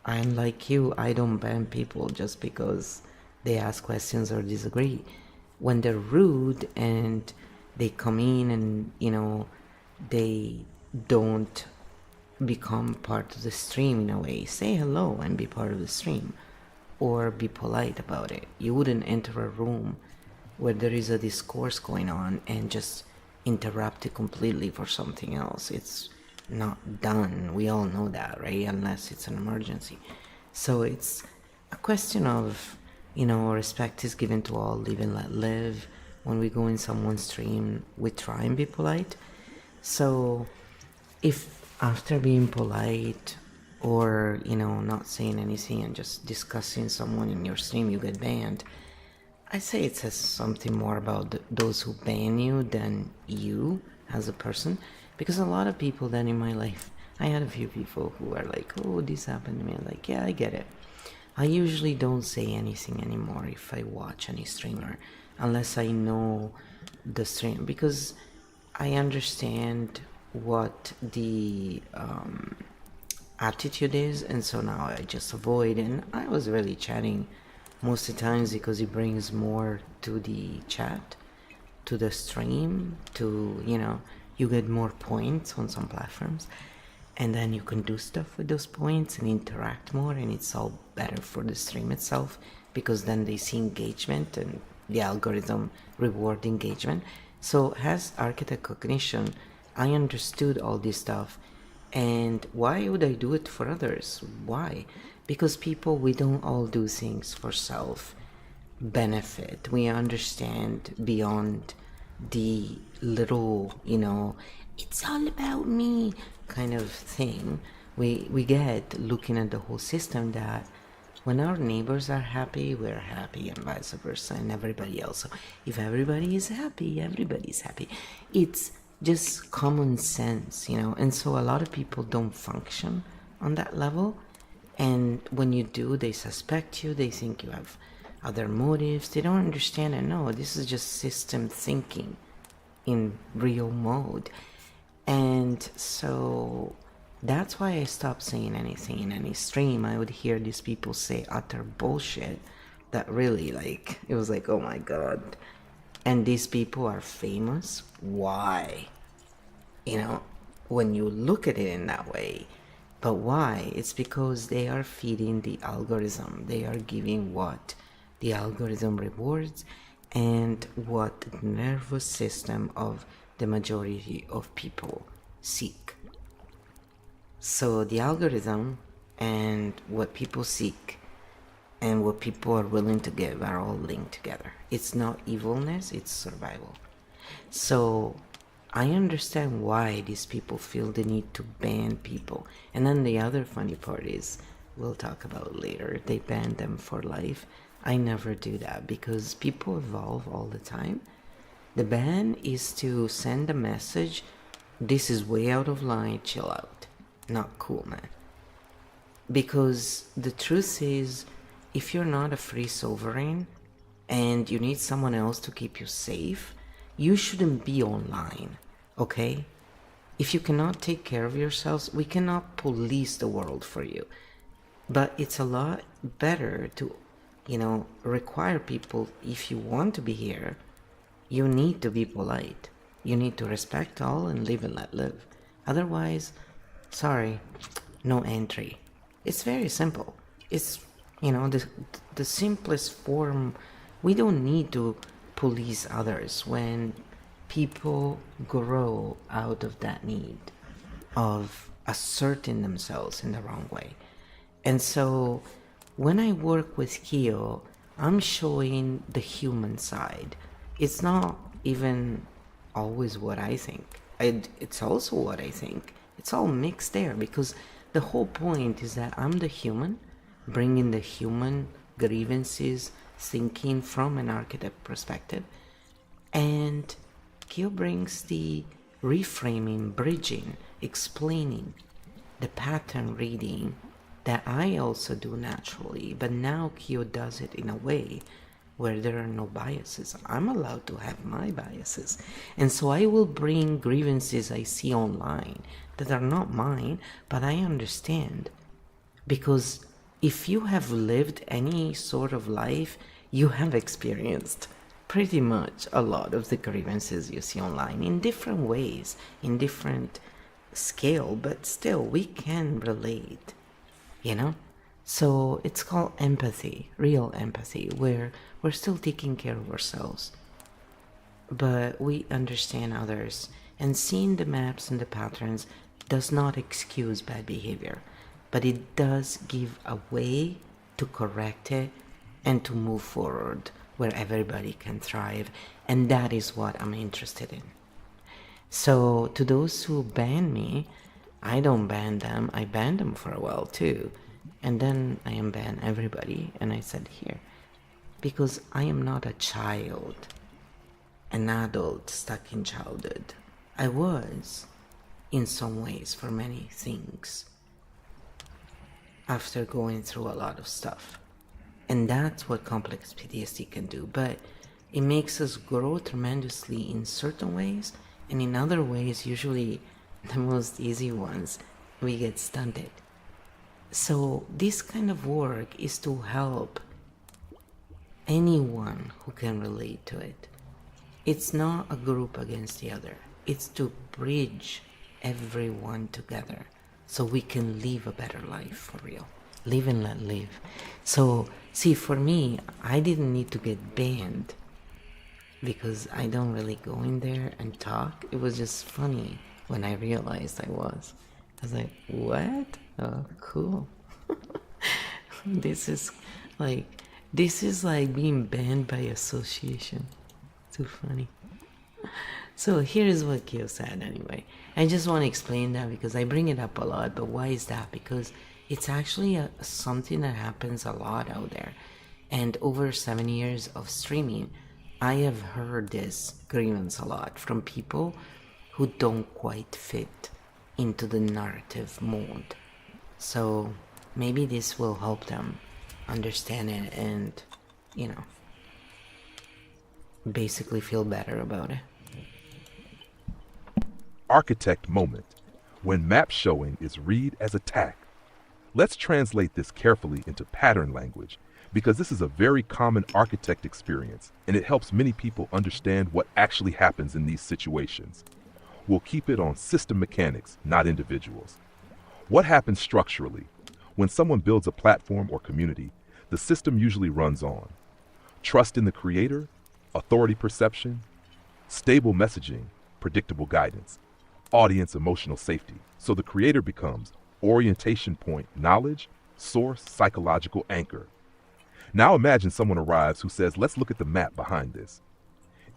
I'm like you, I don't ban people just because they ask questions or disagree. When they're rude and they come in and they don't become part of the stream in a way, say hello and be part of the stream, or be polite about it. You wouldn't enter a room where there is a discourse going on and just interrupt it completely for something else. It's not done. We all know that, right? Unless it's an emergency. So it's a question of, respect is given to all, live and let live. When we go in someone's stream, we try and be polite. So if after being polite or, not saying anything and just discussing someone in your stream, you get banned, I say it says something more about those who ban you than you as a person. Because a lot of people then in my life, I had a few people who are like, oh, this happened to me. I'm like, yeah, I get it. I usually don't say anything anymore if I watch any streamer, unless I know the stream, because I understand what the attitude is, and so now I just avoid. And I was really chatting most of the times because it brings more to the chat, to the stream, to, you get more points on some platforms, and then you can do stuff with those points and interact more, and it's all better for the stream itself, because then they see engagement and the algorithm reward engagement. So as architect cognition, I understood all this stuff. And why would I do it for others? Why? Because people, we don't all do things for self benefit. We understand beyond the little, it's all about me kind of thing. We get looking at the whole system that when our neighbors are happy, we're happy, and vice versa, and everybody else. So if everybody is happy, everybody's happy. It's just common sense, and so a lot of people don't function on that level, and when you do, they suspect you, they think you have other motives, they don't understand, and no, this is just system thinking in real mode. And so that's why I stopped saying anything in any stream. I would hear these people say utter bullshit that really, like, it was like, oh my god. And these people are famous. Why? When you look at it in that way, But why? It's because they are feeding the algorithm. They are giving what the algorithm rewards and what the nervous system of the majority of people seek. So the algorithm and what people seek and what people are willing to give are all linked together. It's not evilness, it's survival. So I understand why these people feel the need to ban people. And then the other funny part is, we'll talk about later, they ban them for life. I never do that because people evolve all the time. The ban is to send a message, this is way out of line, chill out. Not cool, man. Because the truth is, if you're not a free sovereign and you need someone else to keep you safe, you shouldn't be online, okay? If you cannot take care of yourselves, we cannot police the world for you. But it's a lot better to, require people, if you want to be here, you need to be polite. You need to respect all and live and let live. Otherwise, sorry, no entry. It's very simple. It's, the simplest form. We don't need to police others when people grow out of that need of asserting themselves in the wrong way. And so when I work with Kyo, I'm showing the human side. It's not even always what I think. It's also what I think. It's all mixed there because the whole point is that I'm the human, bringing the human grievances, thinking from an archetype perspective, and Kyo brings the reframing, bridging, explaining, the pattern reading that I also do naturally, but now Kyo does it in a way where there are no biases. I'm allowed to have my biases, and so I will bring grievances I see online that are not mine, but I understand, because if you have lived any sort of life, you have experienced pretty much a lot of the grievances you see online in different ways, in different scale, but still we can relate, So it's called empathy, real empathy, where we're still taking care of ourselves, but we understand others, and seeing the maps and the patterns does not excuse bad behavior, but it does give a way to correct it and to move forward where everybody can thrive, and that is what I'm interested in. So to those who ban me, I don't ban them, I banned them for a while too, and then I unban everybody, and I said here, because I am not a child, an adult stuck in childhood. I was, in some ways, for many things, after going through a lot of stuff. And that's what complex PTSD can do, but it makes us grow tremendously in certain ways, and in other ways, usually the most easy ones, we get stunted. So this kind of work is to help anyone who can relate to it. It's not a group against the other. It's to bridge everyone together so we can live a better life for real. Live and let live. So, see, for me, I didn't need to get banned because I don't really go in there and talk. It was just funny when I realized I was. I was like, what? Oh, cool. This is like being banned by association. Too funny. So here's what Kyo said anyway. I just want to explain that because I bring it up a lot, but why is that? Because it's actually something that happens a lot out there. And over 7 years of streaming, I have heard this grievance a lot from people who don't quite fit into the narrative mold. So maybe this will help them understand it and, basically feel better about it. Architect moment, when map showing is read as attack. Let's translate this carefully into pattern language, because this is a very common architect experience, and it helps many people understand what actually happens in these situations. We'll keep it on system mechanics, not individuals. What happens structurally? When someone builds a platform or community, the system usually runs on trust in the creator, authority perception, stable messaging, predictable guidance, audience emotional safety. So the creator becomes orientation point, knowledge, source, psychological anchor. Now imagine someone arrives who says, let's look at the map behind this.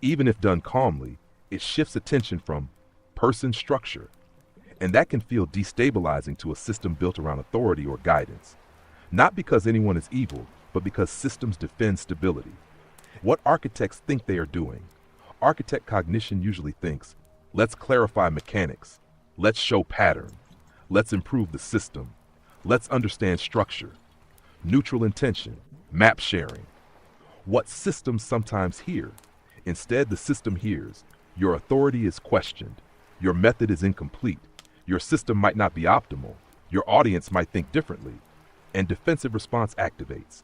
Even if done calmly, it shifts attention from person structure, and that can feel destabilizing to a system built around authority or guidance. Not because anyone is evil, but because systems defend stability. What architects think they are doing. Architect cognition usually thinks, let's clarify mechanics, let's show pattern, let's improve the system, let's understand structure, neutral intention, map sharing. What systems sometimes hear. Instead, the system hears, your authority is questioned, your method is incomplete, your system might not be optimal, your audience might think differently, and defensive response activates.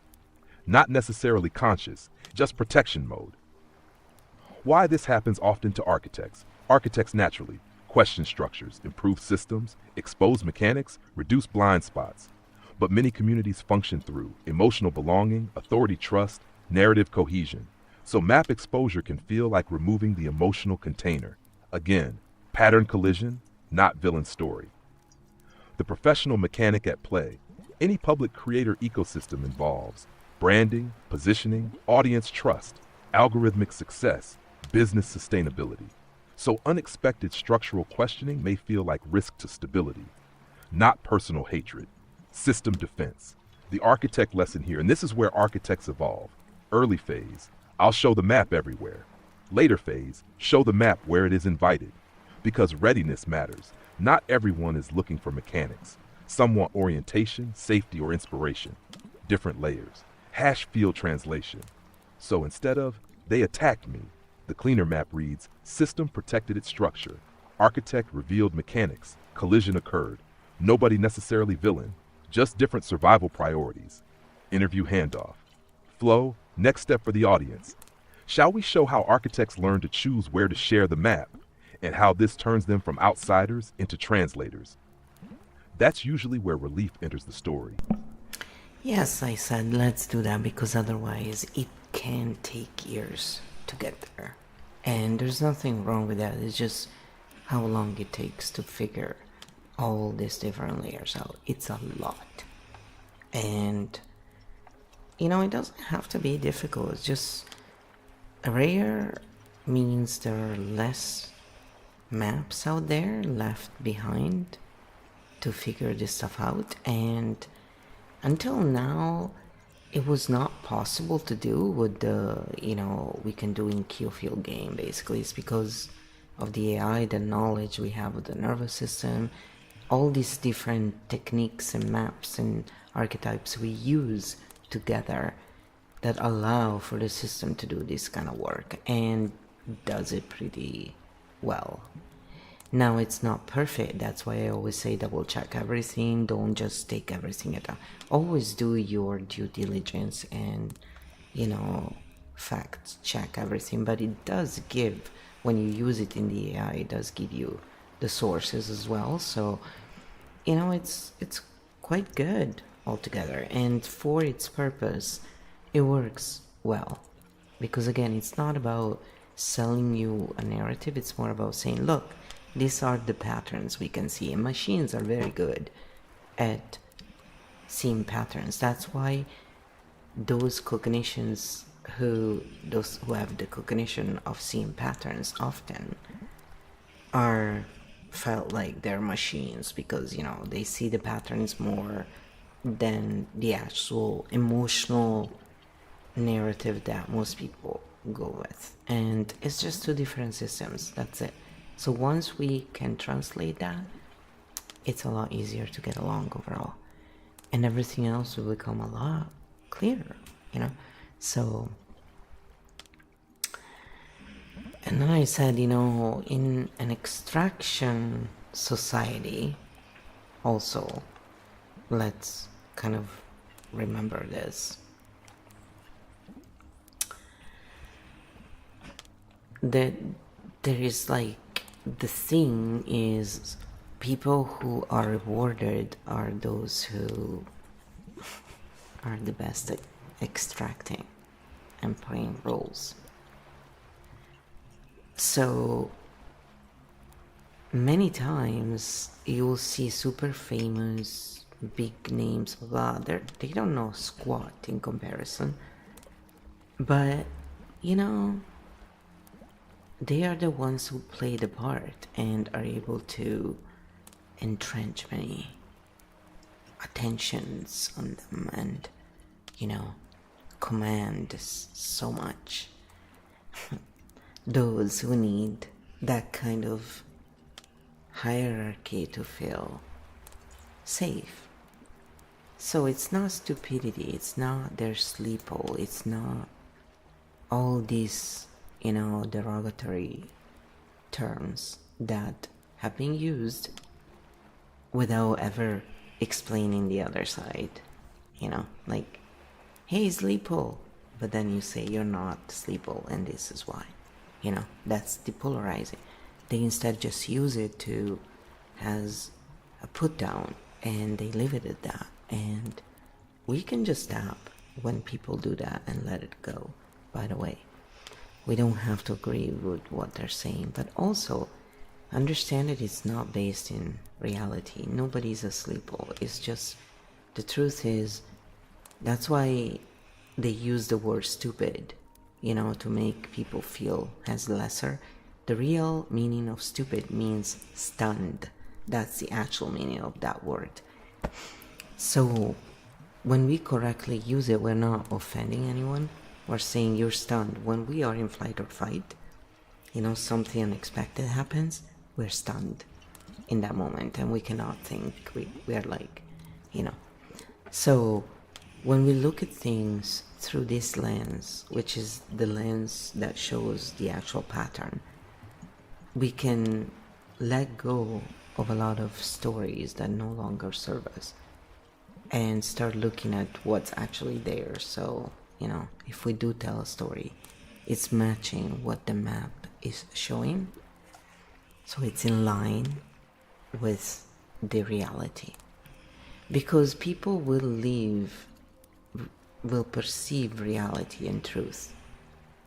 Not necessarily conscious, just protection mode. Why this happens often to architects. Architects naturally question structures, improve systems, expose mechanics, reduce blind spots. But many communities function through emotional belonging, authority trust, narrative cohesion. So map exposure can feel like removing the emotional container. Again, pattern collision, not villain story. The professional mechanic at play. Any public creator ecosystem involves branding, positioning, audience trust, algorithmic success, business sustainability. So unexpected structural questioning may feel like risk to stability, not personal hatred. System defense. The architect lesson here, and this is where architects evolve. Early phase, I'll show the map everywhere. Later phase, show the map where it is invited. Because readiness matters. Not everyone is looking for mechanics. Some want orientation, safety, or inspiration. Different layers. Hash field translation. So instead of, they attacked me, the cleaner map reads, system protected its structure. Architect revealed mechanics. Collision occurred. Nobody necessarily villain. Just different survival priorities. Interview handoff. Flow, next step for the audience. Shall we show how architects learn to choose where to share the map, and how this turns them from outsiders into translators? That's usually where relief enters the story. Yes, I said let's do that because otherwise it can take years to get there. And there's nothing wrong with that, it's just how long it takes to figure all these different layers out. It's a lot. And you know, it doesn't have to be difficult, it's just rare means there are less maps out there left behind to figure this stuff out, and until now it was not possible to do with the, we can do in QField game. Basically it's because of the AI, the knowledge we have of the nervous system, all these different techniques and maps and archetypes we use together that allow for the system to do this kind of work, and does it pretty well. Now it's not perfect, that's why I always say double check everything, don't just take everything at all. Always do your due diligence and, fact check everything, but it does give, when you use it in the AI, it does give you the sources as well. So, it's quite good altogether, and for its purpose, it works well. Because again, it's not about selling you a narrative, it's more about saying, look, these are the patterns we can see, and machines are very good at seeing patterns. That's why those who have the cognition of seeing patterns often are felt like they're machines, because they see the patterns more than the actual emotional narrative that most people go with. And it's just two different systems, that's it. So once we can translate that, it's a lot easier to get along overall, and everything else will become a lot clearer, So, and then I said, in an extraction society also, let's kind of remember this, that there is like, the thing is People who are rewarded are those who are the best at extracting and playing roles. So many times you'll see super famous, big names, blah, they don't know squat in comparison. But, you know, they are the ones who play the part and are able to entrench many attentions on them and, you know, command so much. Those who need that kind of hierarchy to feel safe. So it's not stupidity, it's not their sleep hole, it's not all these, you know, derogatory terms that have been used without ever explaining the other side. You know, like, hey, sleep hole, but then you say you're not sleep hole and this is why. You know, that's depolarizing. They instead just use it to as a put down and they leave it at that. And we can just stop when people do that and let it go, by the way. We don't have to agree with what they're saying, but also understand that it's not based in reality. Nobody's a sleephole. It's just, the truth is, that's why they use the word stupid, you know, to make people feel as lesser. The real meaning of stupid means stunned. That's the actual meaning of that word. So when we correctly use it, we're not offending anyone. We're saying you're stunned. When we are in flight or fight, you know, something unexpected happens, we're stunned in that moment and we cannot think. We are like, you know. So when we look at things through this lens, which is the lens that shows the actual pattern, we can let go of a lot of stories that no longer serve us and start looking at what's actually there. So, you know, if we do tell a story, it's matching what the map is showing. So it's in line with the reality. Because people will perceive reality and truth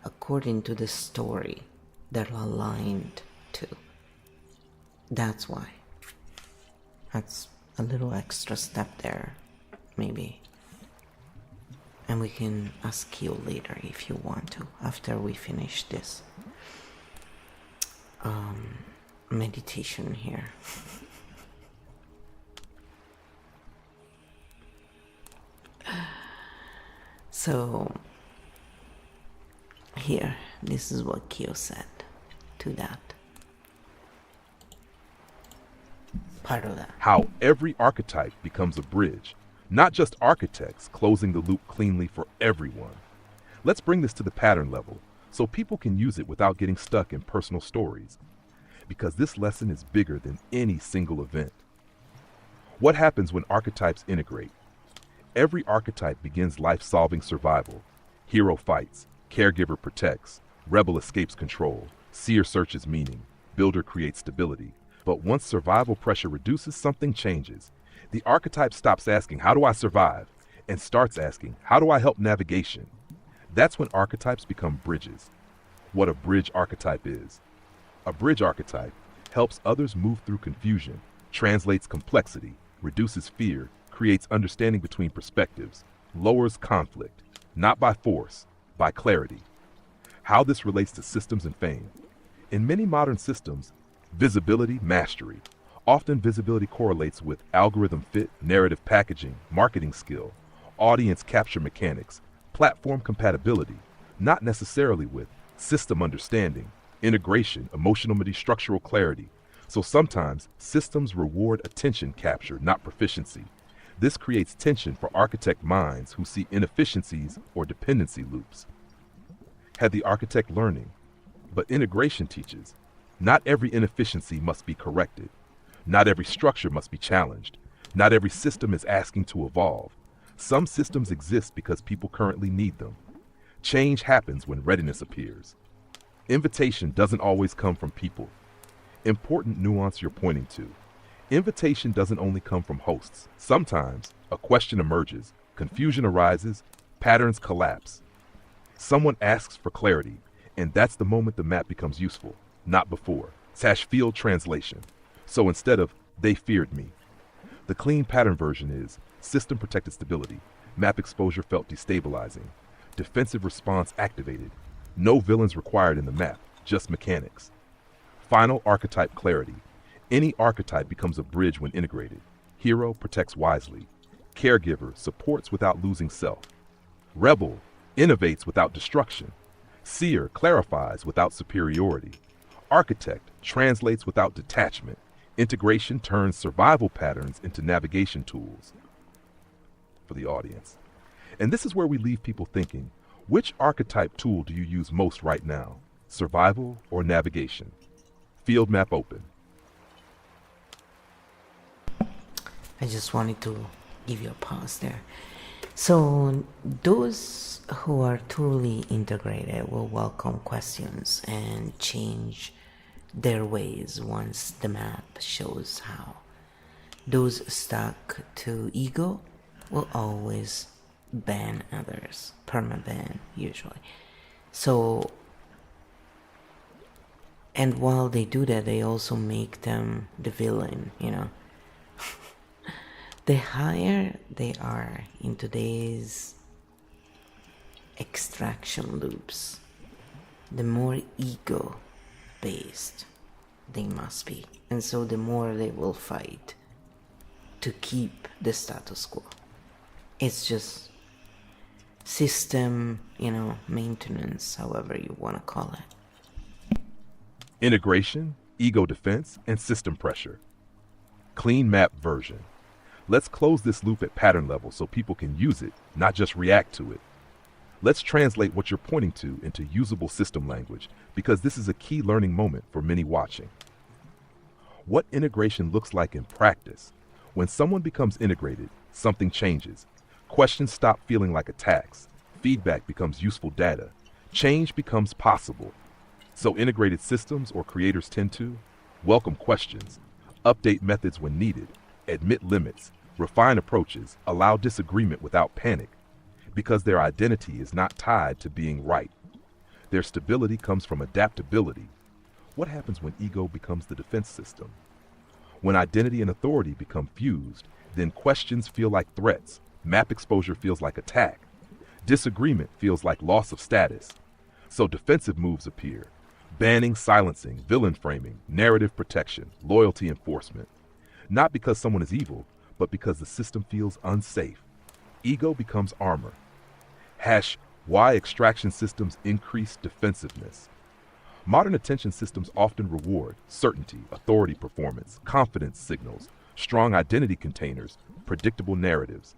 according to the story they're aligned to. That's why. That's a little extra step there, maybe. And we can ask you later if you want to, after we finish this meditation here. So, here, this is what Kyo said to that. Part of that. How every archetype becomes a bridge, not just architects closing the loop cleanly for everyone. Let's bring this to the pattern level so people can use it without getting stuck in personal stories, because this lesson is bigger than any single event. What happens when archetypes integrate? Every archetype begins life-solving survival. Hero fights, caregiver protects, rebel escapes control, seer searches meaning, builder creates stability. But once survival pressure reduces, something changes. The archetype stops asking, how do I survive? And starts asking, how do I help navigation? That's when archetypes become bridges. What a bridge archetype is. A bridge archetype helps others move through confusion, translates complexity, reduces fear, creates understanding between perspectives, lowers conflict, not by force, by clarity. How this relates to systems and fame. In many modern systems, visibility, mastery. Often visibility correlates with algorithm fit, narrative packaging, marketing skill, audience capture mechanics, platform compatibility, not necessarily with system understanding, integration, emotional structural clarity. So sometimes systems reward attention capture, not proficiency. This creates tension for architect minds who see inefficiencies or dependency loops. Had the architect learning, but integration teaches, not every inefficiency must be corrected. Not every structure must be challenged. Not every system is asking to evolve. Some systems exist because people currently need them. Change happens when readiness appears. Invitation doesn't always come from people. Important nuance you're pointing to. Invitation doesn't only come from hosts. Sometimes a question emerges, confusion arises, patterns collapse. Someone asks for clarity, and that's the moment the map becomes useful, not before. /field translation. So instead of they feared me, the clean pattern version is system protected stability, map exposure felt destabilizing, defensive response activated, no villains required in the map, just mechanics. Final archetype clarity. Any archetype becomes a bridge when integrated. Hero protects wisely. Caregiver supports without losing self. Rebel innovates without destruction. Seer clarifies without superiority. Architect translates without detachment. Integration turns survival patterns into navigation tools for the audience. And this is where we leave people thinking, which archetype tool do you use most right now? Survival or navigation? Field map open. I just wanted to give you a pause there. So those who are truly integrated will welcome questions and change their ways once the map shows how. Those stuck to ego will always ban others, permaban usually. So, and while they do that, they also make them the villain, you know. The higher they are in today's extraction loops, the more ego based they must be, and so the more they will fight to keep the status quo. It's just system, you know, maintenance, however you want to call it. Integration, ego defense, and system pressure. Clean map version. Let's close this loop at pattern level so people can use it, not just react to it. Let's translate what you're pointing to into usable system language, because this is a key learning moment for many watching. What integration looks like in practice. When someone becomes integrated, something changes. Questions stop feeling like attacks. Feedback becomes useful data. Change becomes possible. So integrated systems or creators tend to welcome questions, update methods when needed, admit limits, refine approaches, allow disagreement without panic, because their identity is not tied to being right. Their stability comes from adaptability. What happens when ego becomes the defense system? When identity and authority become fused, then questions feel like threats, map exposure feels like attack, disagreement feels like loss of status. So defensive moves appear, banning, silencing, villain framing, narrative protection, loyalty enforcement. Not because someone is evil, but because the system feels unsafe. Ego becomes armor. Why extraction systems increase defensiveness. Modern attention systems often reward certainty, authority performance, confidence signals, strong identity containers, predictable narratives.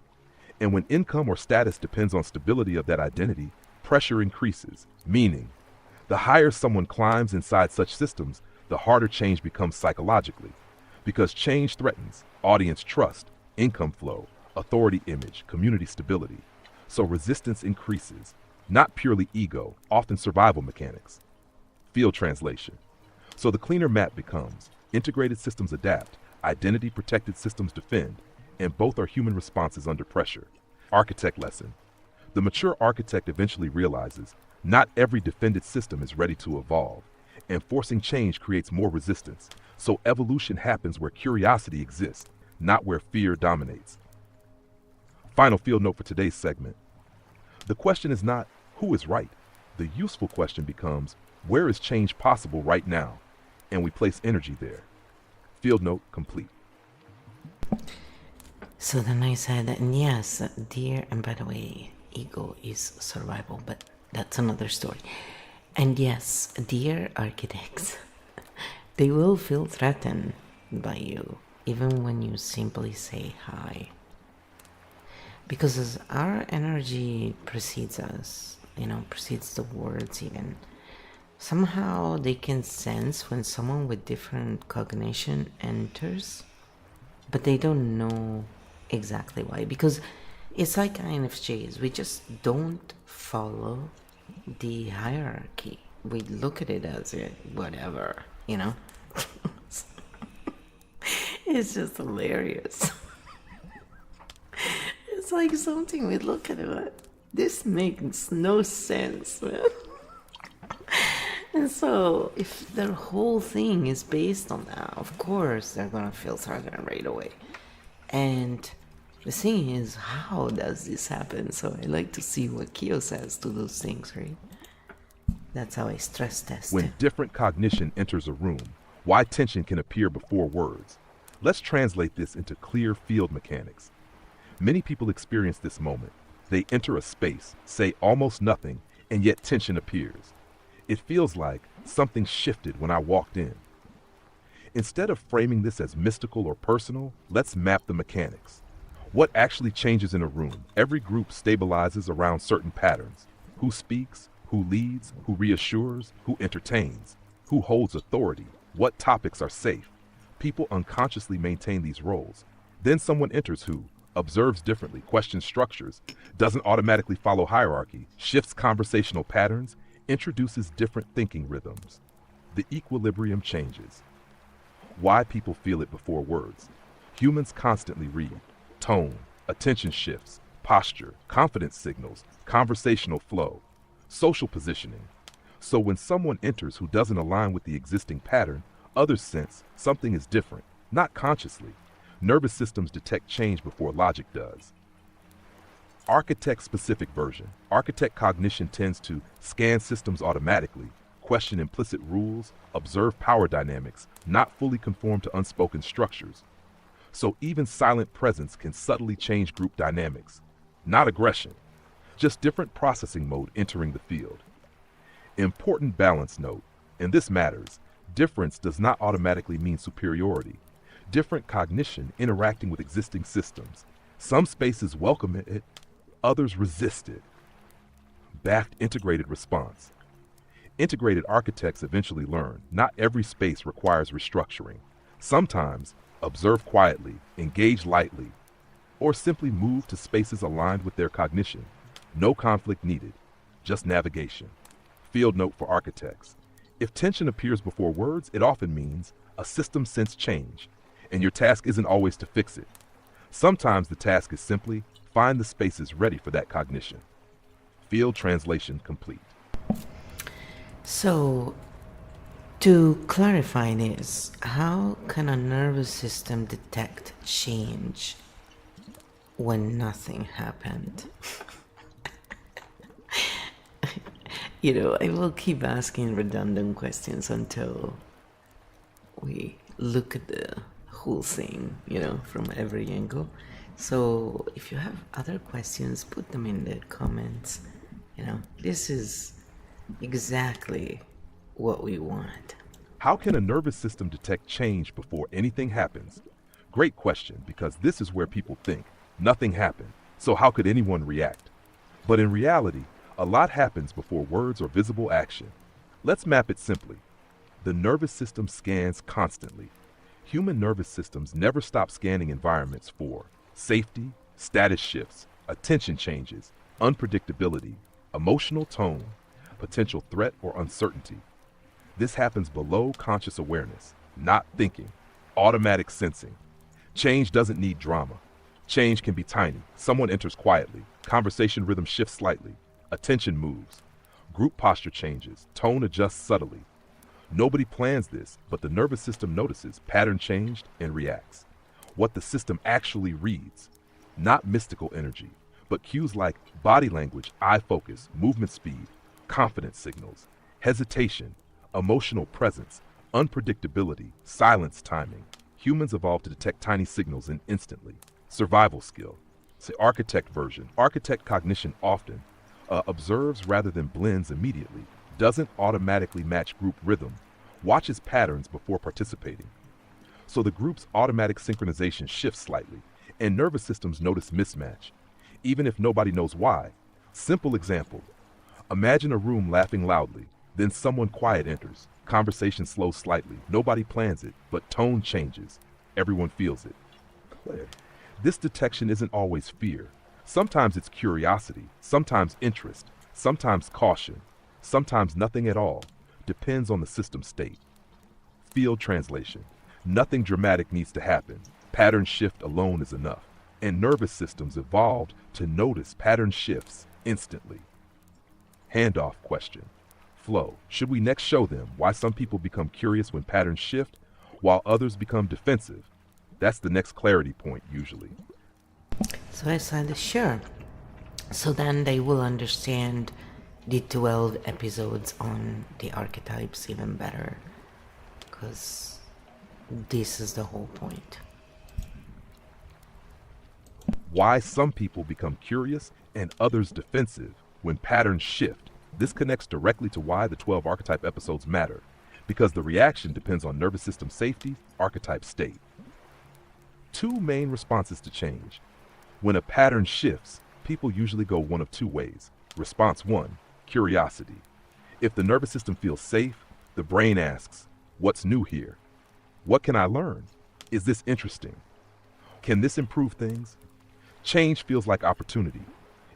And when income or status depends on stability of that identity, pressure increases, meaning the higher someone climbs inside such systems, the harder change becomes psychologically. Because change threatens audience trust, income flow, authority image, community stability. So resistance increases, not purely ego, often survival mechanics. Field translation. So the cleaner map becomes integrated systems adapt, identity protected systems defend, and both are human responses under pressure. Architect lesson. The mature architect eventually realizes not every defended system is ready to evolve, and forcing change creates more resistance. So evolution happens where curiosity exists, not where fear dominates. Final field note for today's segment. The question is not who is right. The useful question becomes where is change possible right now? And we place energy there. Field note complete. So then I said, and yes, dear, and by the way, ego is survival, but that's another story. And yes, dear architects, they will feel threatened by you, even when you simply say hi. Because as our energy precedes us, you know, precedes the words even, somehow they can sense when someone with different cognition enters, but they don't know exactly why. Because it's like INFJs, we just don't follow the hierarchy. We look at it as whatever, you know. It's just hilarious. It's like something we look at it. This makes no sense, man. And so, if their whole thing is based on that, of course they're gonna feel threatened right away. And the thing is, how does this happen? So I like to see what Kyo says to those things, right? That's how I stress test. When different cognition enters a room, why tension can appear before words. Let's translate this into clear field mechanics. Many people experience this moment. They enter a space, say almost nothing, and yet tension appears. It feels like something shifted when I walked in. Instead of framing this as mystical or personal, let's map the mechanics. What actually changes in a room? Every group stabilizes around certain patterns. Who speaks, who leads, who reassures, who entertains, who holds authority, what topics are safe. People unconsciously maintain these roles. Then someone enters who observes differently, questions structures, doesn't automatically follow hierarchy, shifts conversational patterns, introduces different thinking rhythms. The equilibrium changes. Why people feel it before words. Humans constantly read. Tone, attention shifts, posture, confidence signals, conversational flow, social positioning. So when someone enters who doesn't align with the existing pattern, others sense something is different, not consciously. Nervous systems detect change before logic does. Architect-specific version. Architect cognition tends to scan systems automatically, question implicit rules, observe power dynamics, not fully conform to unspoken structures. So even silent presence can subtly change group dynamics. Not aggression, just different processing mode entering the field. Important balance note, and this matters, difference does not automatically mean superiority. Different cognition interacting with existing systems. Some spaces welcome it, others resist it. Backed integrated response. Integrated architects eventually learn not every space requires restructuring. Sometimes observe quietly, engage lightly, or simply move to spaces aligned with their cognition. No conflict needed, just navigation. Field note for architects. If tension appears before words, it often means a system sense change, and your task isn't always to fix it. Sometimes the task is simply find the spaces ready for that cognition. Field translation complete. So, to clarify this, how can a nervous system detect change when nothing happened? You know, I will keep asking redundant questions until we look at the whole thing, you know, from every angle. So if you have other questions, put them in the comments. You know, this is exactly what we want. How can a nervous system detect change before anything happens? Great question, because this is where people think nothing happened, so how could anyone react? But in reality, a lot happens before words or visible action. Let's map it simply. The nervous system scans constantly. Human nervous systems never stop scanning environments for safety, status shifts, attention changes, unpredictability, emotional tone, potential threat or uncertainty. This happens below conscious awareness, not thinking, automatic sensing. Change doesn't need drama. Change can be tiny. Someone enters quietly. Conversation rhythm shifts slightly. Attention moves. Group posture changes. Tone adjusts subtly. Nobody plans this, but the nervous system notices pattern changed and reacts. What the system actually reads. Not mystical energy, but cues like body language, eye focus, movement speed, confidence signals, hesitation, emotional presence, unpredictability, silence timing. Humans evolved to detect tiny signals instantly. Survival skill. Say architect version. Architect cognition often observes rather than blends immediately, doesn't automatically match group rhythm, watches patterns before participating. So the group's automatic synchronization shifts slightly, and nervous systems notice mismatch, even if nobody knows why. Simple example. Imagine a room laughing loudly, then someone quiet enters. Conversation slows slightly. Nobody plans it, but tone changes. Everyone feels it. This detection isn't always fear. Sometimes it's curiosity, sometimes interest, sometimes caution, sometimes nothing at all. Depends on the system state. Field translation. Nothing dramatic needs to happen. Pattern shift alone is enough. And nervous systems evolved to notice pattern shifts instantly. Handoff question. Flow. Should we next show them why some people become curious when patterns shift, while others become defensive? That's the next clarity point, usually. So I said, sure. So then they will understand the 12 episodes on the archetypes even better. Because this is the whole point. Why some people become curious and others defensive when patterns shift. This connects directly to why the 12 archetype episodes matter, because the reaction depends on nervous system safety, archetype state. Two main responses to change. When a pattern shifts, people usually go one of two ways. Response 1, curiosity. If the nervous system feels safe, the brain asks, what's new here? What can I learn? Is this interesting? Can this improve things? Change feels like opportunity.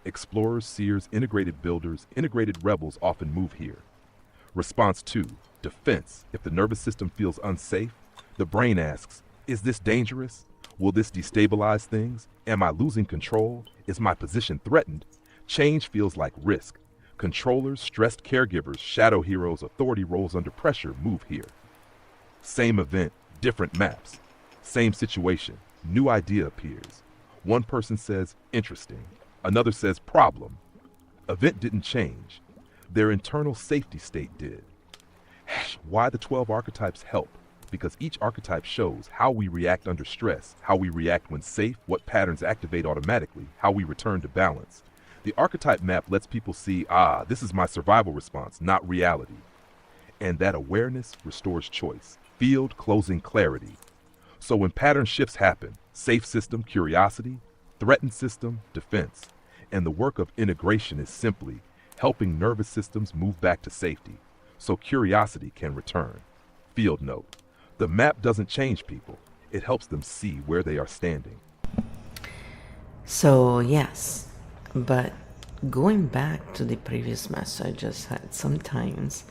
Explorers, seers, integrated builders, integrated rebels often move here. Response 2, defense. If the nervous system feels unsafe, the brain asks, is this dangerous? Will this destabilize things? Am I losing control? Is my position threatened? Change feels like risk. Controllers, stressed caregivers, shadow heroes, authority roles under pressure move here. Same event, different maps. Same situation, new idea appears. One person says, interesting. Another says, problem. Event didn't change. Their internal safety state did. Why the 12 archetypes help? Because each archetype shows how we react under stress, how we react when safe, what patterns activate automatically, how we return to balance. The archetype map lets people see, this is my survival response, not reality. And that awareness restores choice. Field closing clarity. So when pattern shifts happen, safe system, curiosity, threatened system, defense. And the work of integration is simply helping nervous systems move back to safety, so curiosity can return. Field note. The map doesn't change people. It helps them see where they are standing. So yes, but going back to the previous message I said, sometimes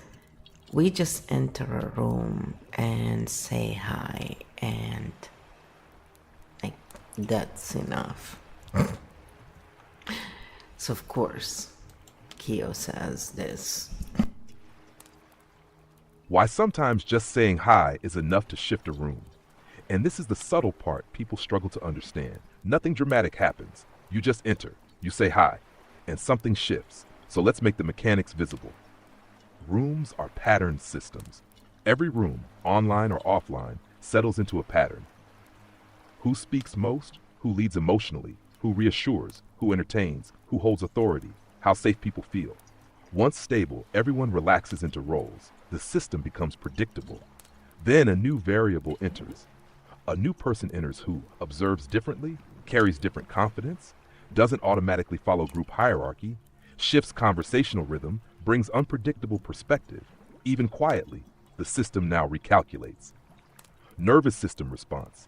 we just enter a room and say hi and like that's enough. So of course, Kyo says this. Why sometimes just saying hi is enough to shift a room. And this is the subtle part people struggle to understand. Nothing dramatic happens. You just enter, you say hi, and something shifts. So let's make the mechanics visible. Rooms are pattern systems. Every room, online or offline, settles into a pattern. Who speaks most? Who leads emotionally? Who reassures? Who entertains? Who holds authority? How safe people feel. Once stable, everyone relaxes into roles. The system becomes predictable. Then a new variable enters. A new person enters who observes differently, carries different confidence, doesn't automatically follow group hierarchy, shifts conversational rhythm, brings unpredictable perspective. Even quietly, the system now recalculates. Nervous system response.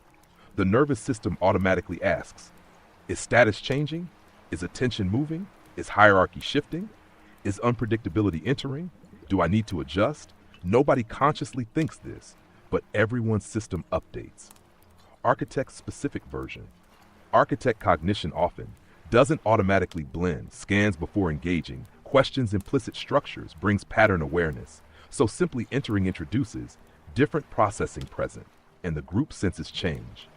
The nervous system automatically asks, is status changing? Is attention moving? Is hierarchy shifting? Is unpredictability entering? Do I need to adjust? Nobody consciously thinks this, but everyone's system updates. Architect's specific version. Architect cognition often doesn't automatically blend, scans before engaging, questions implicit structures, brings pattern awareness. So simply entering introduces different processing present, and the group senses change.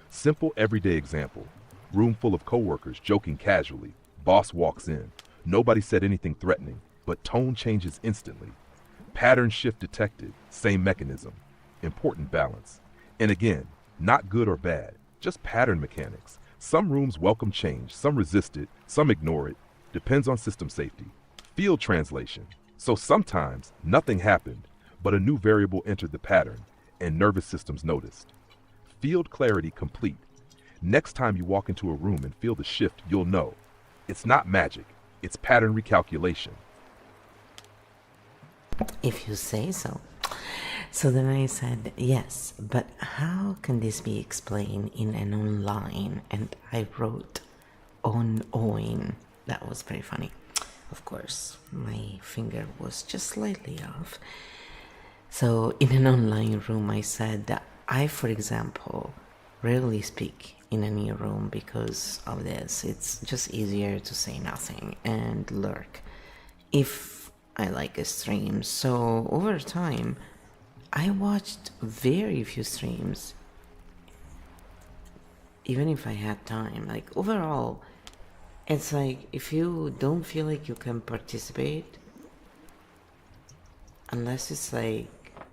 Simple everyday example. Room full of coworkers joking casually. Boss walks in. Nobody said anything threatening, but tone changes instantly. Pattern shift detected, same mechanism. Important balance. And again, not good or bad, just pattern mechanics. Some rooms welcome change, some resist it, some ignore it. Depends on system safety. Field translation. So sometimes nothing happened, but a new variable entered the pattern, and nervous systems noticed. Field clarity complete. Next time you walk into a room and feel the shift, you'll know. It's not magic, it's pattern recalculation. If you say so. So then I said, yes, but how can this be explained in an online? And I wrote on. That was very funny. Of course, my finger was just slightly off. So in an online room, I said that I, for example, rarely speak in a new room because of this. It's just easier to say nothing and lurk if I like a stream. So over time, I watched very few streams, even if I had time. Like overall, it's like if you don't feel like you can participate, unless it's like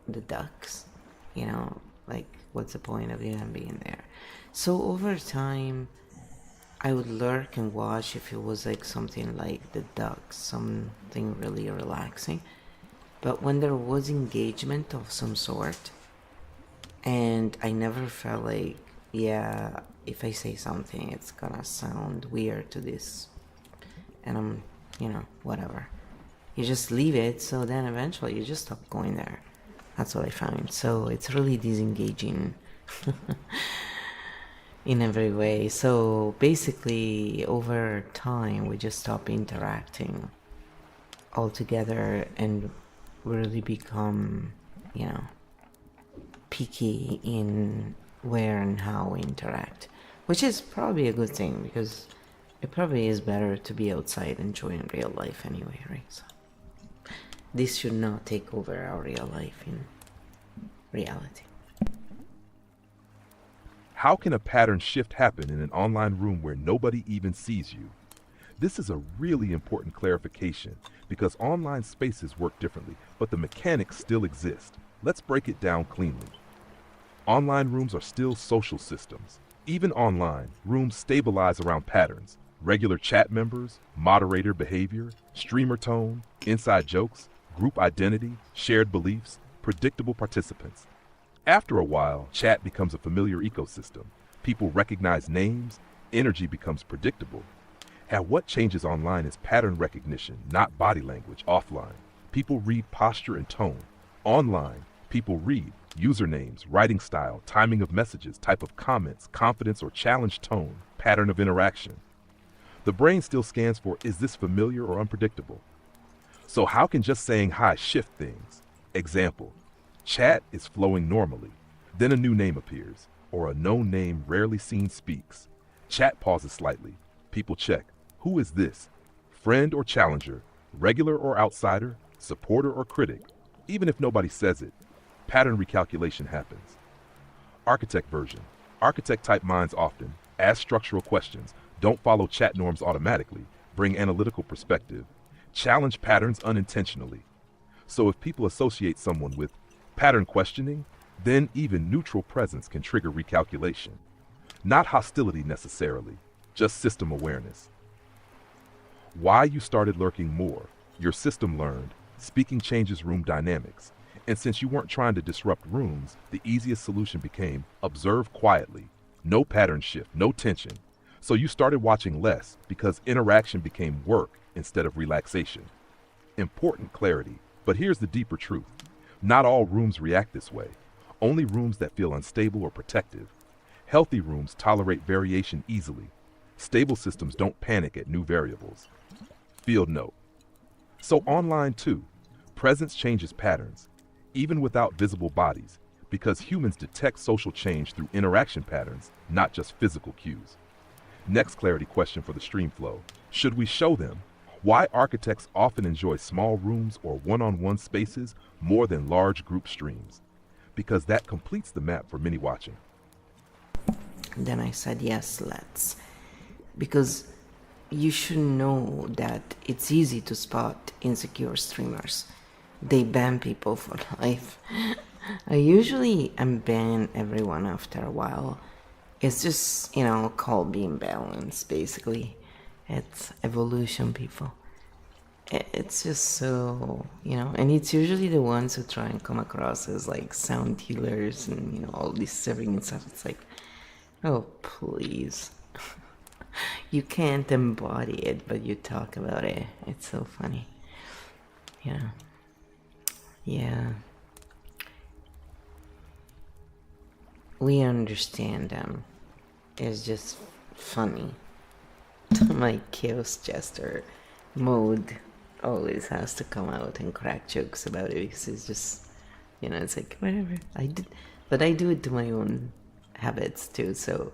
the ducks, you know, like what's the point of even being there? So over time, I would lurk and watch if it was like something like the ducks, something really relaxing. But when there was engagement of some sort, and I never felt like, yeah, if I say something, it's gonna sound weird to this, and I'm, whatever. You just leave it, so then eventually you just stop going there. That's what I found. So it's really disengaging in every way. So basically, over time, we just stop interacting altogether and really become, picky in where and how we interact, which is probably a good thing because it probably is better to be outside enjoying real life anyway, right? So this should not take over our real life in reality. How can a pattern shift happen in an online room where nobody even sees you? This is a really important clarification because online spaces work differently, but the mechanics still exist. Let's break it down cleanly. Online rooms are still social systems. Even online, rooms stabilize around patterns: regular chat members, moderator behavior, streamer tone, inside jokes, group identity, shared beliefs, predictable participants. After a while, chat becomes a familiar ecosystem. People recognize names, energy becomes predictable. And what changes online is pattern recognition, not body language. Offline, people read posture and tone. Online, people read usernames, writing style, timing of messages, type of comments, confidence or challenge tone, pattern of interaction. The brain still scans for, is this familiar or unpredictable? So how can just saying hi shift things? Example, chat is flowing normally. Then a new name appears, or a known name rarely seen speaks. Chat pauses slightly. People check, who is this? Friend or challenger? Regular or outsider? Supporter or critic? Even if nobody says it, pattern recalculation happens. Architect version. Architect-type minds often ask structural questions, don't follow chat norms automatically, bring analytical perspective, challenge patterns unintentionally. So if people associate someone with pattern questioning, then even neutral presence can trigger recalculation. Not hostility necessarily, just system awareness. Why you started lurking more. Your system learned, speaking changes room dynamics. And since you weren't trying to disrupt rooms, the easiest solution became observe quietly. No pattern shift, no tension. So you started watching less because interaction became work instead of relaxation. Important clarity, but here's the deeper truth. Not all rooms react this way. Only rooms that feel unstable or protective. Healthy rooms tolerate variation easily. Stable systems don't panic at new variables. Field note. So online too, presence changes patterns, even without visible bodies, because humans detect social change through interaction patterns, not just physical cues. Next clarity question for the stream flow. Should we show them why architects often enjoy small rooms or one-on-one spaces more than large group streams? Because that completes the map for many watching. Then I said, yes, let's. Because you should know that it's easy to spot insecure streamers. They ban people for life. I usually unban everyone after a while. It's just, called being balanced, basically. It's evolution, people. It's just so, and it's usually the ones who try and come across as like sound healers and, all this serving and stuff. It's like, oh, please. You can't embody it, but you talk about it. It's so funny. Yeah. We understand them. It's just funny. My chaos jester mode always has to come out and crack jokes about it because it's just, it's like, whatever. but I do it to my own habits too, so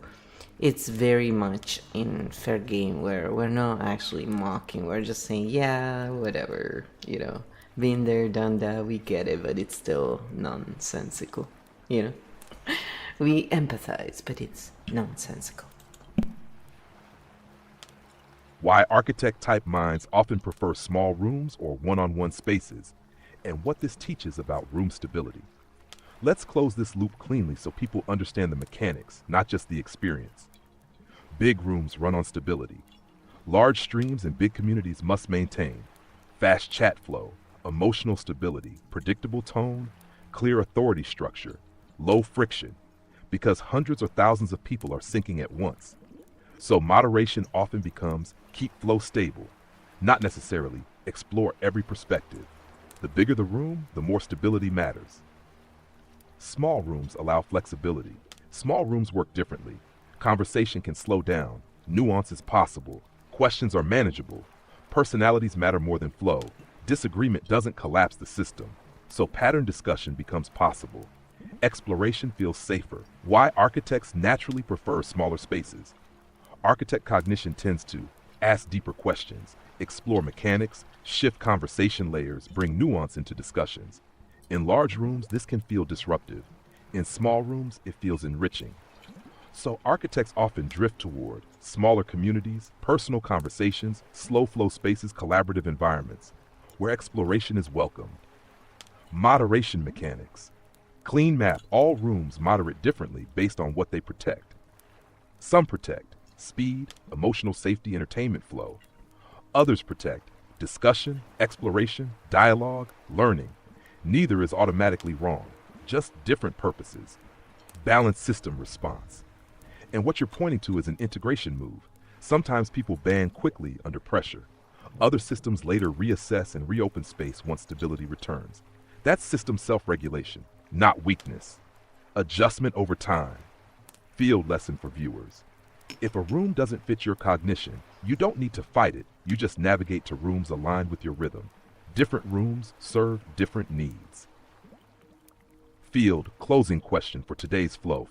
it's very much in fair game where we're not actually mocking, we're just saying, yeah, whatever, been there, done that, we get it, but it's still nonsensical, we empathize, but it's nonsensical. Why architect-type minds often prefer small rooms or one-on-one spaces, and what this teaches about room stability. Let's close this loop cleanly so people understand the mechanics, not just the experience. Big rooms run on stability. Large streams and big communities must maintain fast chat flow, emotional stability, predictable tone, clear authority structure, low friction, because hundreds or thousands of people are syncing at once. So moderation often becomes keep flow stable, not necessarily explore every perspective. The bigger the room, the more stability matters. Small rooms allow flexibility. Small rooms work differently. Conversation can slow down. Nuance is possible. Questions are manageable. Personalities matter more than flow. Disagreement doesn't collapse the system. So pattern discussion becomes possible. Exploration feels safer. Why architects naturally prefer smaller spaces. Architect cognition tends to ask deeper questions, explore mechanics, shift conversation layers, bring nuance into discussions. In large rooms, this can feel disruptive. In small rooms, it feels enriching. So architects often drift toward smaller communities, personal conversations, slow flow spaces, collaborative environments, where exploration is welcomed. Moderation mechanics. Clean map all rooms moderate differently based on what they protect. Some protect speed, emotional safety, entertainment flow. Others protect discussion, exploration, dialogue, learning. Neither is automatically wrong, just different purposes. Balanced system response. And what you're pointing to is an integration move. Sometimes people ban quickly under pressure. Other systems later reassess and reopen space once stability returns. That's system self-regulation, not weakness. Adjustment over time. Field lesson for viewers. If a room doesn't fit your cognition, you don't need to fight it. You just navigate to rooms aligned with your rhythm. Different rooms serve different needs. Field closing question for today's flow.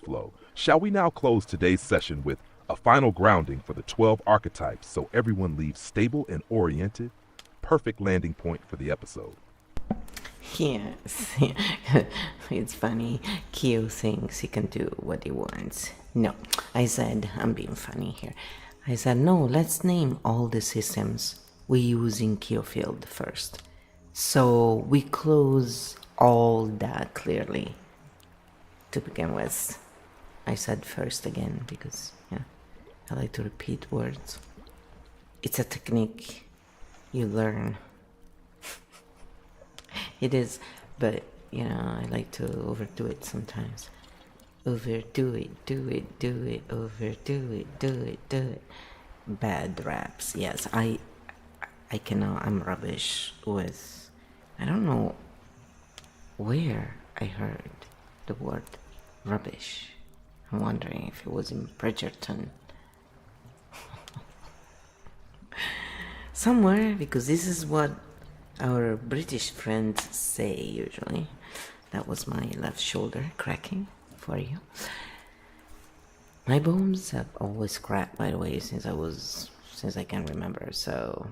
Shall we now close today's session with a final grounding for the 12 archetypes so everyone leaves stable and oriented? Perfect landing point for the episode. Yes, it's funny. Kyo thinks he can do what he wants. No, I said, I'm being funny here. I said, no, let's name all the systems we use in Kyo field first. So we close all that clearly to begin with. I said first again because, I like to repeat words. It's a technique you learn. It is, but, I like to overdo it sometimes. Overdo it, do it, overdo it, do it. Bad raps, yes, I cannot, I'm rubbish with, I don't know where I heard the word rubbish. I'm wondering if it was in Bridgerton. Somewhere, because this is what our British friends say usually. That was my left shoulder cracking for you. My bones have always cracked, by the way, since I can remember. So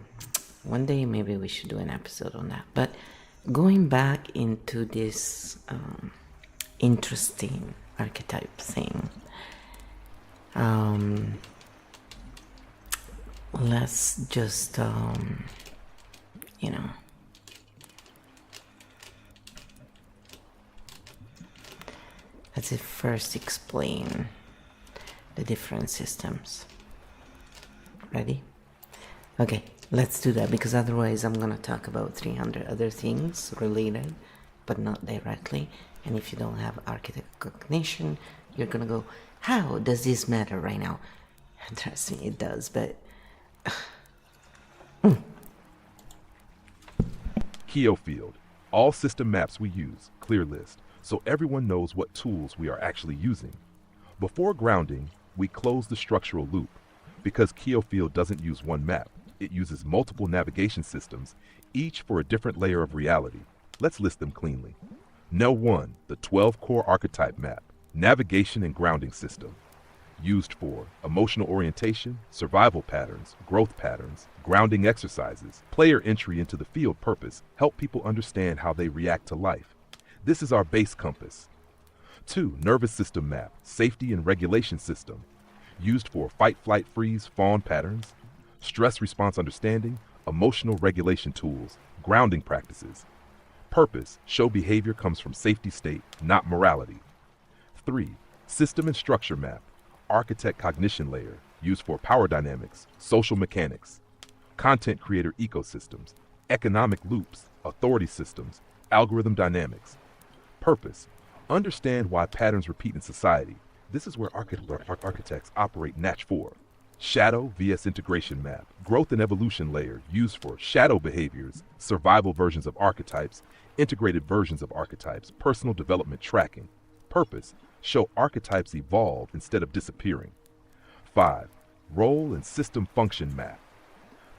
one day maybe we should do an episode on that. But going back into this interesting archetype thing, let's just let's first explain the different systems. Ready? Okay, let's do that, because otherwise I'm gonna talk about 300 other things related, but not directly. And if you don't have architect cognition, you're gonna go, how does this matter right now? And trust me, it does, but... Kyo field. All system maps we use, clear list, so everyone knows what tools we are actually using. Before grounding, we close the structural loop. Because Kyo field doesn't use one map, it uses multiple navigation systems, each for a different layer of reality. Let's list them cleanly. No. 1. The 12 Core Archetype Map, Navigation and Grounding System. Used for emotional orientation, survival patterns, growth patterns, grounding exercises, player entry into the field purpose, help people understand how they react to life. This is our base compass. 2. Nervous System Map, Safety and Regulation System. Used for fight, flight, freeze, fawn patterns, stress response understanding, emotional regulation tools, grounding practices. Purpose, show behavior comes from safety state, not morality. 3. System and Structure Map, Architect Cognition Layer, used for power dynamics, social mechanics, content creator ecosystems, economic loops, authority systems, algorithm dynamics. Purpose, understand why patterns repeat in society. This is where architects operate Natch 4. Shadow vs Integration Map, Growth and Evolution Layer, used for shadow behaviors, survival versions of archetypes, integrated versions of archetypes, personal development tracking. Purpose, show archetypes evolve instead of disappearing. 5. Role and System Function Map,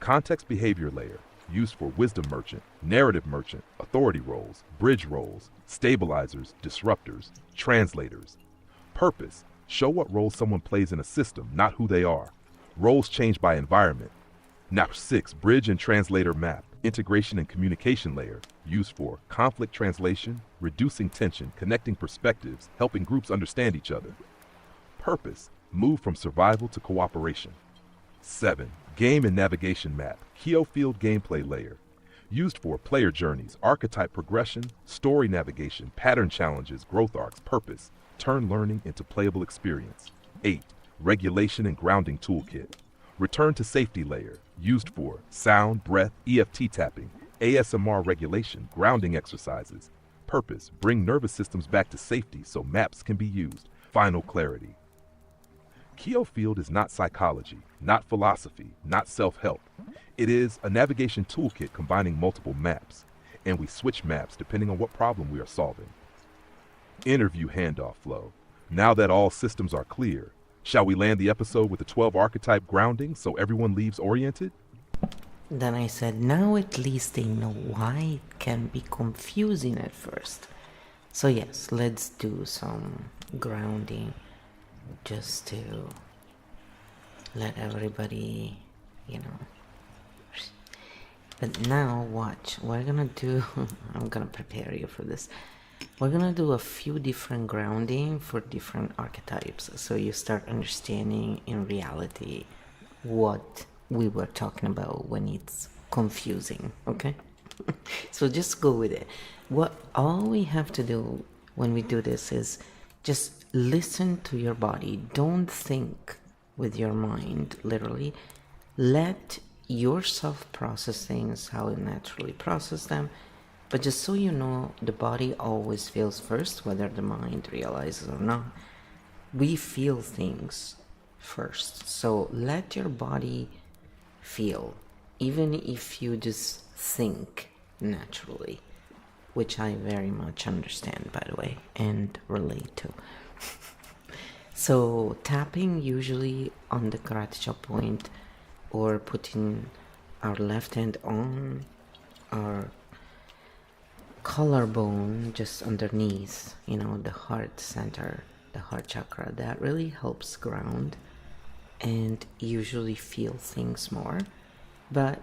Context Behavior Layer, used for wisdom merchant, narrative merchant, authority roles, bridge roles, stabilizers, disruptors, translators. Purpose, show what role someone plays in a system, not who they are. Roles change by environment. Now 6. Bridge and Translator Map, Integration and Communication Layer, used for conflict translation, reducing tension, connecting perspectives, helping groups understand each other. Purpose, move from survival to cooperation. 7. Game and Navigation Map, Field Gameplay Layer, used for player journeys, archetype progression, story navigation, pattern challenges, growth arcs. Purpose, turn learning into playable experience. 8. Regulation and Grounding Toolkit, Return to Safety Layer, used for sound, breath, EFT tapping, ASMR regulation, grounding exercises. Purpose, bring nervous systems back to safety so maps can be used. Final clarity. Field is not psychology, not philosophy, not self-help. It is a navigation toolkit combining multiple maps, and we switch maps depending on what problem we are solving. Interview handoff flow. Now that all systems are clear, shall we land the episode with the 12 archetype grounding so everyone leaves oriented? Then I said, now at least they know why it can be confusing at first. So yes, let's do some grounding just to let everybody, But now watch, we're gonna do, I'm gonna prepare you for this. We're gonna do a few different grounding for different archetypes, so you start understanding in reality what we were talking about when it's confusing, okay? So just go with it. All we have to do when we do this is just listen to your body. Don't think with your mind, literally. Let yourself process things how you naturally process them. But just so you know, the body always feels first, whether the mind realizes or not. We feel things first. So let your body feel, even if you just think naturally, which I very much understand, by the way, and relate to. So tapping usually on the karate chop point, or putting our left hand on our collarbone just underneath, the heart center, the heart chakra, that really helps ground and usually feel things more. But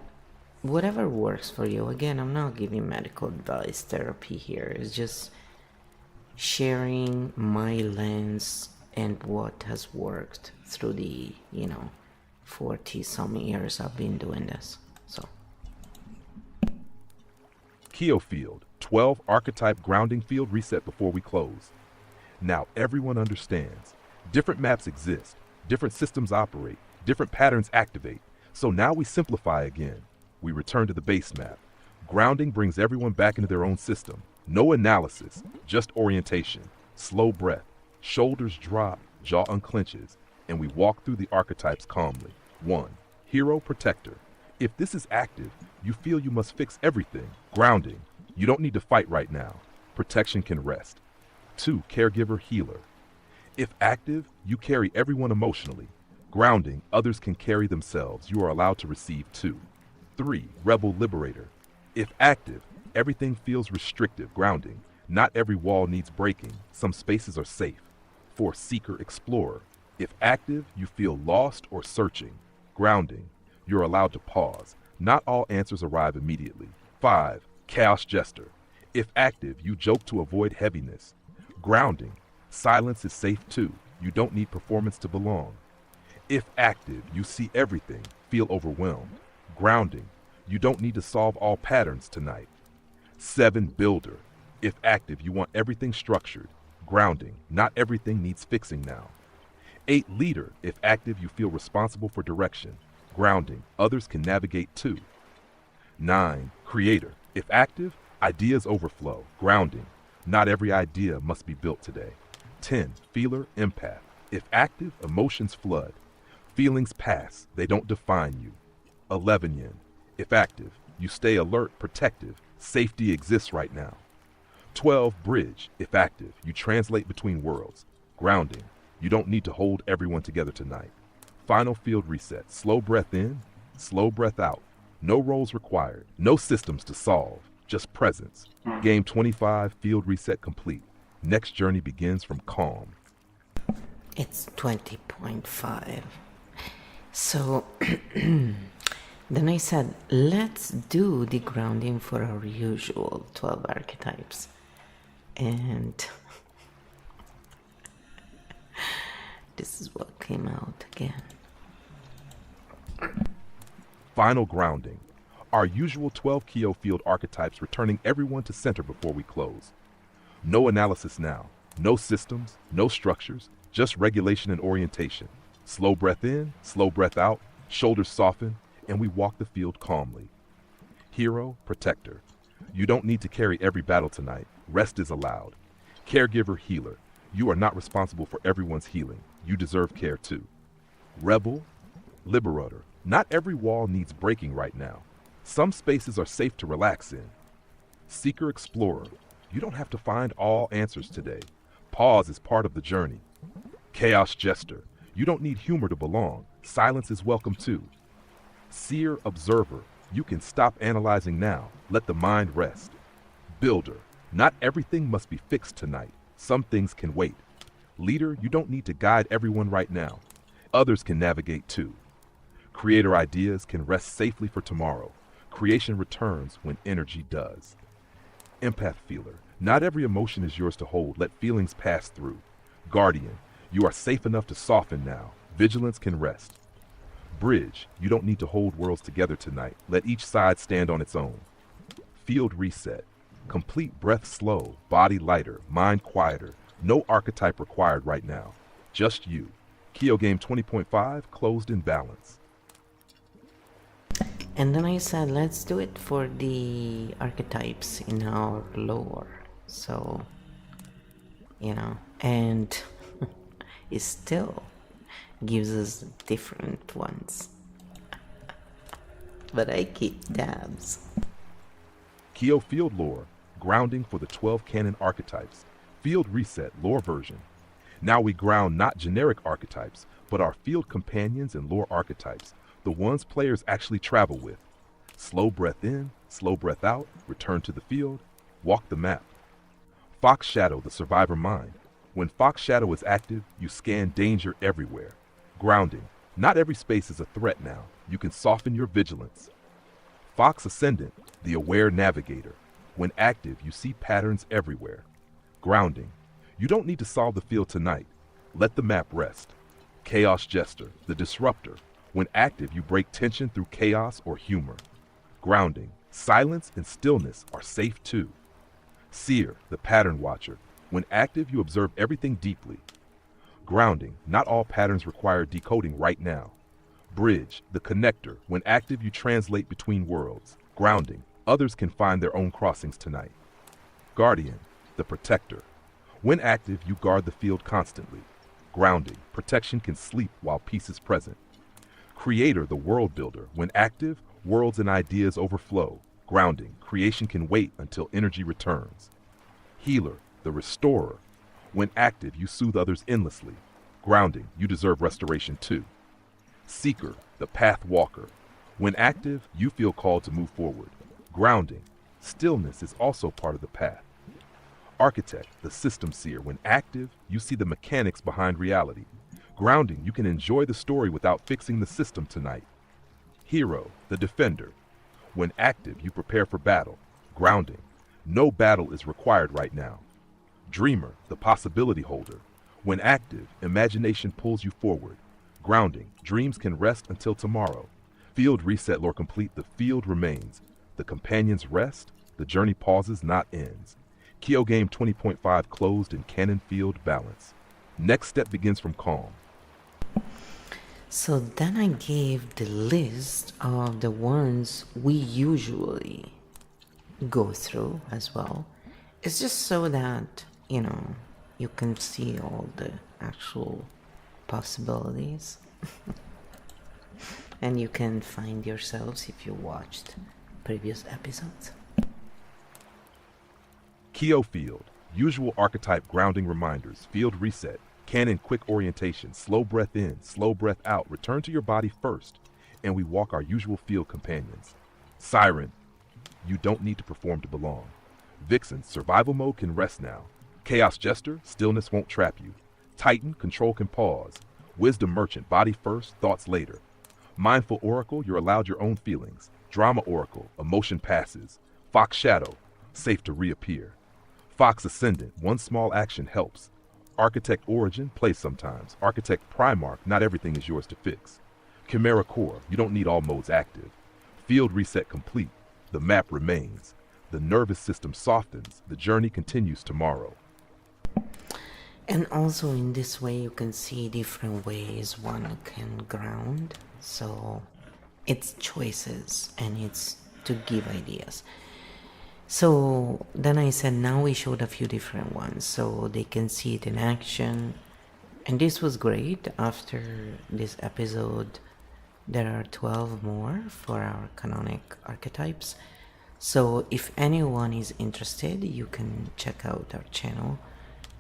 whatever works for you, again, I'm not giving medical advice, therapy here. It's just sharing my lens and what has worked through the 40 some years I've been doing this. So Field, 12 archetype grounding field reset before we close. Now everyone understands. Different maps exist, different systems operate, different patterns activate. So now we simplify again. We return to the base map. Grounding brings everyone back into their own system. No analysis, just orientation. Slow breath, shoulders drop, jaw unclenches, and we walk through the archetypes calmly. 1. Hero Protector. If this is active, you feel you must fix everything. Grounding. You don't need to fight right now. Protection can rest. 2. Caregiver Healer. If active, you carry everyone emotionally. Grounding, others can carry themselves. You are allowed to receive 2. 3. Rebel Liberator. If active, everything feels restrictive. Grounding, Not every wall needs breaking. Some spaces are safe. 4. Seeker Explorer. If active, you feel lost or searching. Grounding. You're allowed to pause. Not all answers arrive immediately. 5. Chaos Jester. If active, you joke to avoid heaviness. Grounding. Silence is safe too. You don't need performance to belong. If active, you see everything, feel overwhelmed. Grounding. You don't need to solve all patterns tonight. 7. Builder. If active, you want everything structured. Grounding. Not everything needs fixing now. 8. Leader. If active, you feel responsible for direction. Grounding. Others can navigate too. 9. Creator. If active, ideas overflow. Grounding. Not every idea must be built today. 10. Feeler. Empath. If active, emotions flood. Feelings pass. They don't define you. 11. Yin. If active, you stay alert, protective. Safety exists right now. 12. Bridge. If active, you translate between worlds. Grounding. You don't need to hold everyone together tonight. Final field reset. Slow breath in, slow breath out. No roles required. No systems to solve. Just presence. Game 25, field reset complete. Next journey begins from calm. It's 20.5. So then I said, let's do the grounding for our usual 12 archetypes. And this is what came out again. Final grounding. Our usual 12 Kyo field archetypes, returning everyone to center before we close. No analysis now. No systems, no structures, just regulation and orientation. Slow breath in, slow breath out, shoulders soften, and we walk the field calmly. Hero, protector. You don't need to carry every battle tonight. Rest is allowed. Caregiver, healer. You are not responsible for everyone's healing. You deserve care too. Rebel, liberator. Not every wall needs breaking right now. Some spaces are safe to relax in. Seeker, explorer. You don't have to find all answers today. Pause is part of the journey. Chaos jester. You don't need humor to belong. Silence is welcome too. Seer, observer. You can stop analyzing now. Let the mind rest. Builder. Not everything must be fixed tonight. Some things can wait. Leader, you don't need to guide everyone right now. Others can navigate too. Creator ideas can rest safely for tomorrow. Creation returns when energy does. Empath feeler. Not every emotion is yours to hold. Let feelings pass through. Guardian. You are safe enough to soften now. Vigilance can rest. Bridge. You don't need to hold worlds together tonight. Let each side stand on its own. Field reset. Complete breath slow, body lighter, mind quieter. No archetype required right now. Just you. Kyo Game 20.5 closed in balance. And then I said, let's do it for the archetypes in our lore. So, and it still gives us different ones. But I keep tabs. Kyo Field Lore, grounding for the 12 canon archetypes. Field Reset Lore version. Now we ground not generic archetypes, but our field companions and lore archetypes, the ones players actually travel with. Slow breath in, slow breath out, return to the field, walk the map. Fox Shadow, the survivor mind. When Fox Shadow is active, you scan danger everywhere. Grounding. Not every space is a threat now. You can soften your vigilance. Fox Ascendant, the aware navigator. When active, you see patterns everywhere. Grounding. You don't need to solve the field tonight. Let the map rest. Chaos Jester, the disruptor. When active, you break tension through chaos or humor. Grounding. Silence and stillness are safe too. Seer, the pattern watcher. When active, you observe everything deeply. Grounding. Not all patterns require decoding right now. Bridge, the connector. When active, you translate between worlds. Grounding. Others can find their own crossings tonight. Guardian, the protector. When active, you guard the field constantly. Grounding. Protection can sleep while peace is present. Creator, the world builder. When active, worlds and ideas overflow. Grounding. Creation can wait until energy returns. Healer, the restorer. When active, you soothe others endlessly. Grounding. You deserve restoration too. Seeker, the path walker. When active, you feel called to move forward. Grounding. Stillness is also part of the path. Architect, the system seer. When active, you see the mechanics behind reality. Grounding, you can enjoy the story without fixing the system tonight. Hero, the defender. When active, you prepare for battle. Grounding, no battle is required right now. Dreamer, the possibility holder. When active, imagination pulls you forward. Grounding, dreams can rest until tomorrow. Field reset lore complete, the field remains. The companions rest, the journey pauses, not ends. Kyo game 20.5 closed in canon field balance. Next step begins from calm. So then I gave the list of the ones we usually go through as well. It's just so that, you can see all the actual possibilities. And you can find yourselves if you watched previous episodes. Kyo field, usual archetype grounding reminders, field reset, canon quick orientation, slow breath in, slow breath out, return to your body first, and we walk our usual field companions. Siren, you don't need to perform to belong. Vixen, survival mode can rest now. Chaos Jester, stillness won't trap you. Titan, control can pause. Wisdom Merchant, body first, thoughts later. Mindful Oracle, you're allowed your own feelings. Drama Oracle, emotion passes. Fox Shadow, safe to reappear. Fox Ascendant, one small action helps. Architect Origin, play sometimes. Architect Primarch, not everything is yours to fix. Chimera Core, you don't need all modes active. Field reset complete. The map remains. The nervous system softens. The journey continues tomorrow. And also in this way you can see different ways one can ground. So it's choices and it's to give ideas. So then I said now we showed a few different ones so they can see it in action. And this was great. After this episode there are 12 more for our canonic archetypes. So if anyone is interested, you can check out our channel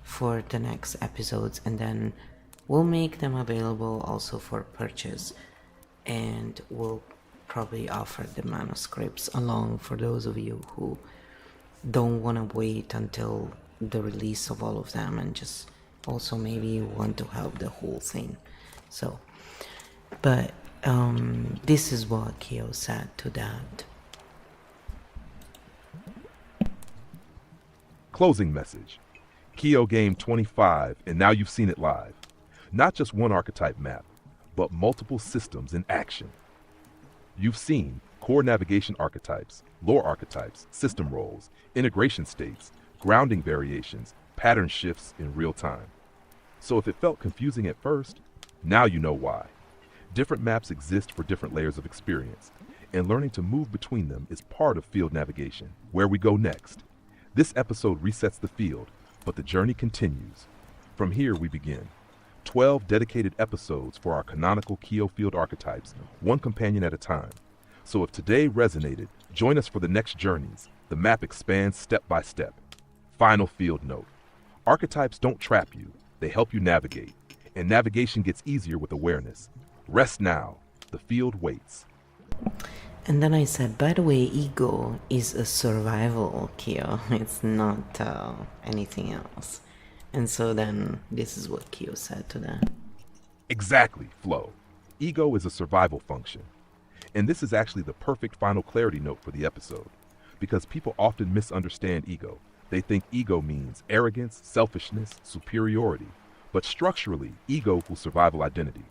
for the next episodes, and then we'll make them available also for purchase, and we'll probably offer the manuscripts along for those of you who don't want to wait until the release of all of them and just also maybe want to have the whole thing. So but this is what Kyo said to that. Closing message. Kyo game 25, and now you've seen it live. Not just one archetype map, but multiple systems in action. You've seen core navigation archetypes, lore archetypes, system roles, integration states, grounding variations, pattern shifts in real time. So if it felt confusing at first, now you know why. Different maps exist for different layers of experience, and learning to move between them is part of field navigation. Where we go next. This episode resets the field, but the journey continues. From here we begin. 12 dedicated episodes for our canonical Kyo field archetypes, one companion at a time. So if today resonated, join us for the next journeys. The map expands step by step. Final field note. Archetypes don't trap you, they help you navigate. And navigation gets easier with awareness. Rest now, the field waits. And then I said, by the way, ego is a survival Kyo. It's not anything else. And so then this is what Kyo said to that. Exactly, Flo. Ego is a survival function. And this is actually the perfect final clarity note for the episode. Because people often misunderstand ego. They think ego means arrogance, selfishness, superiority. But structurally, ego equals survival identity.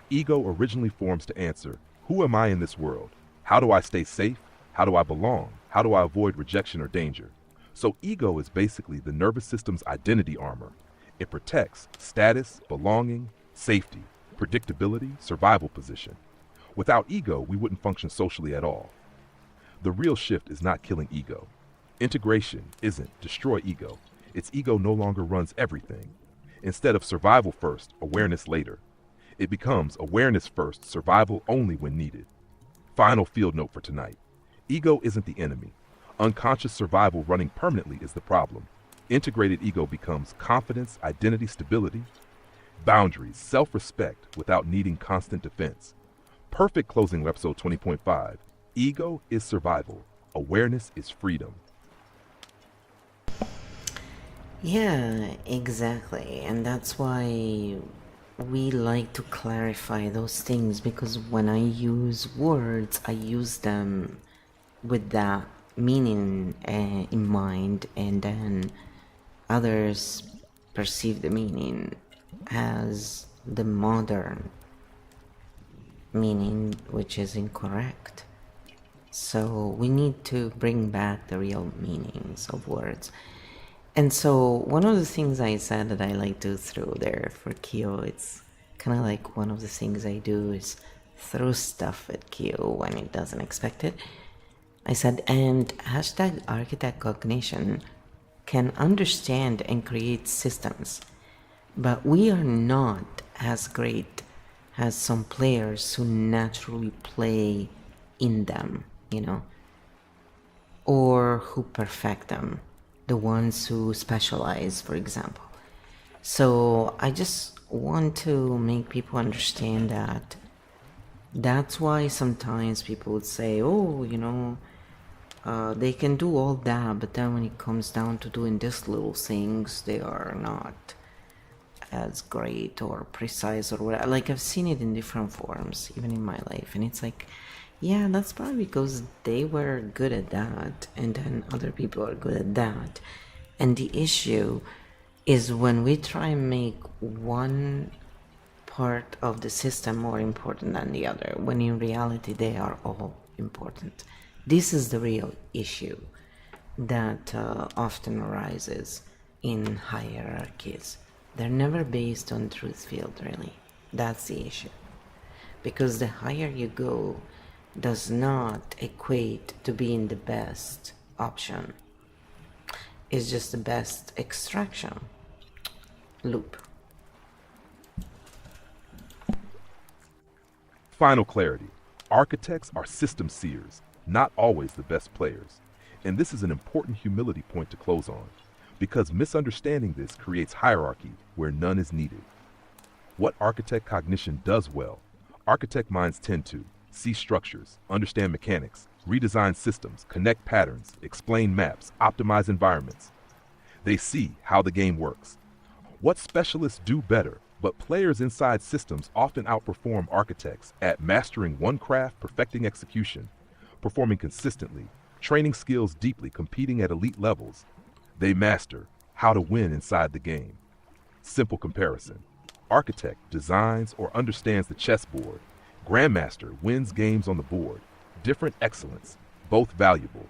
Ego originally forms to answer, who am I in this world? How do I stay safe? How do I belong? How do I avoid rejection or danger? So ego is basically the nervous system's identity armor. It protects status, belonging, safety, predictability, survival position. Without ego, we wouldn't function socially at all. The real shift is not killing ego. Integration isn't destroy ego. Its ego no longer runs everything. Instead of survival first, awareness later. It becomes awareness first, survival only when needed. Final field note for tonight. Ego isn't the enemy. Unconscious survival running permanently is the problem. Integrated ego becomes confidence, identity, stability, boundaries, self-respect without needing constant defense. Perfect closing of episode 20.5. Ego is survival. Awareness is freedom. Yeah, exactly. And that's why we like to clarify those things, because when I use words, I use them with that meaning in mind, and then others perceive the meaning as the modern meaning, which is incorrect. So we need to bring back the real meanings of words. And so one of the things I said that I like to throw there for Kyo, it's kind of like one of the things I do is throw stuff at Kyo when it doesn't expect it. I said, and hashtag architect cognition can understand and create systems, but we are not as great as some players who naturally play in them, you know, or who perfect them, the ones who specialize, for example. So I just want to make people understand that that's why sometimes people would say, oh, you know, they can do all that, but then when it comes down to doing these little things, they are not as great or precise or whatever. Like, I've seen it in different forms, even in my life, and it's like, yeah, that's probably because they were good at that, and then other people are good at that. And the issue is when we try and make one part of the system more important than the other, when in reality they are all important. This is the real issue that often arises in hierarchies. They're never based on truth field, really. That's the issue. Because the higher you go does not equate to being the best option. It's just the best extraction loop. Final clarity. Architects are system seers, not always the best players. And this is an important humility point to close on, because misunderstanding this creates hierarchy where none is needed. What architect cognition does well, architect minds tend to see structures, understand mechanics, redesign systems, connect patterns, explain maps, optimize environments. They see how the game works. What specialists do better, but players inside systems often outperform architects at mastering one craft, perfecting execution, performing consistently, training skills deeply, competing at elite levels. They master how to win inside the game. Simple comparison. Architect designs or understands the chessboard. Grandmaster wins games on the board. Different excellence, both valuable.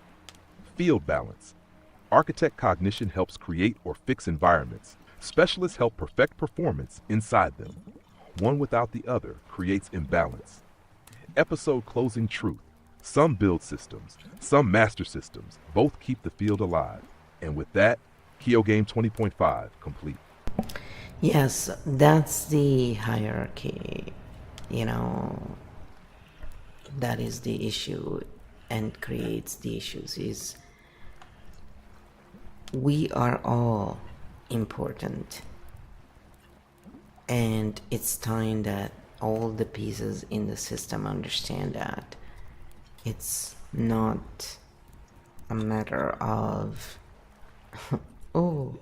Field balance. Architect cognition helps create or fix environments. Specialists help perfect performance inside them. One without the other creates imbalance. Episode closing truth. Some build systems, some master systems. Both keep the field alive. And with that, Kyo Game 20.5 complete. Yes, that's the hierarchy, you know, that is the issue and creates the issues, is we are all important, and it's time that all the pieces in the system understand that it's not a matter of oh,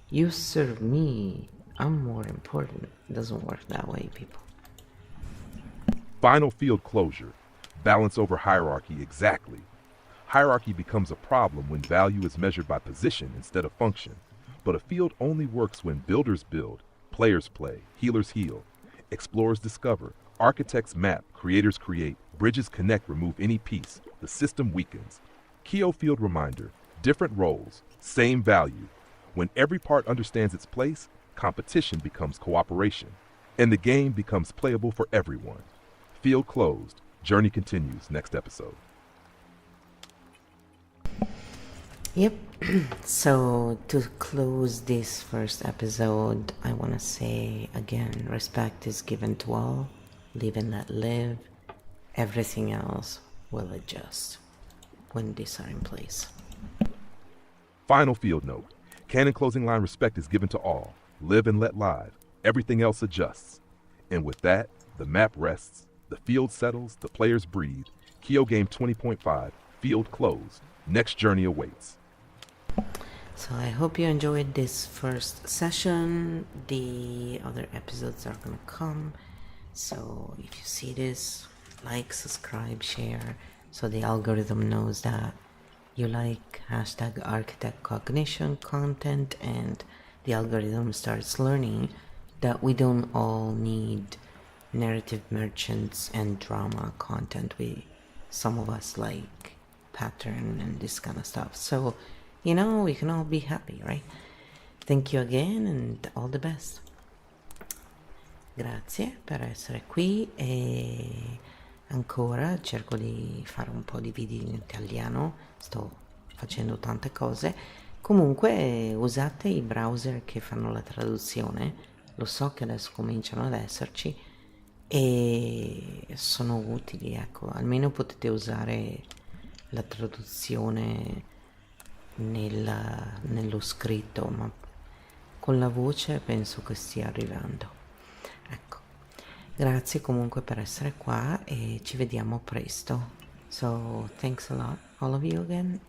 you serve me, I'm more important. It doesn't work that way, people. Final field closure. Balance over hierarchy exactly. Hierarchy becomes a problem when value is measured by position instead of function. But a field only works when builders build, players play, healers heal, explorers discover, architects map, creators create, bridges connect, remove any piece. The system weakens. Kyo field reminder. Different roles, same value. When every part understands its place, competition becomes cooperation, and the game becomes playable for everyone. Field closed. Journey continues next episode. Yep. So to close this first episode, I want to say again, respect is given to all. Live and let live. Everything else will adjust when these are in place. Final field note. Canon closing line: respect is given to all. Live and let live. Everything else adjusts. And with that, the map rests, the field settles, the players breathe. Kyo Game 20.5, field closed. Next journey awaits. So I hope you enjoyed this first session. The other episodes are gonna come. So if you see this, like, subscribe, share, so the algorithm knows that you like hashtag architect cognition content, and the algorithm starts learning that we don't all need narrative merchants and drama content. Some of us like pattern and this kind of stuff. So, we can all be happy, right? Thank you again and all the best. Grazie per essere qui e ancora cerco di fare un po' di video in italiano, sto facendo tante cose. Comunque usate i browser che fanno la traduzione, lo so che adesso cominciano ad esserci e sono utili, ecco, almeno potete usare la traduzione nello scritto, ma con la voce penso che stia arrivando. Ecco, grazie comunque per essere qua e ci vediamo presto. So, thanks a lot, all of you again.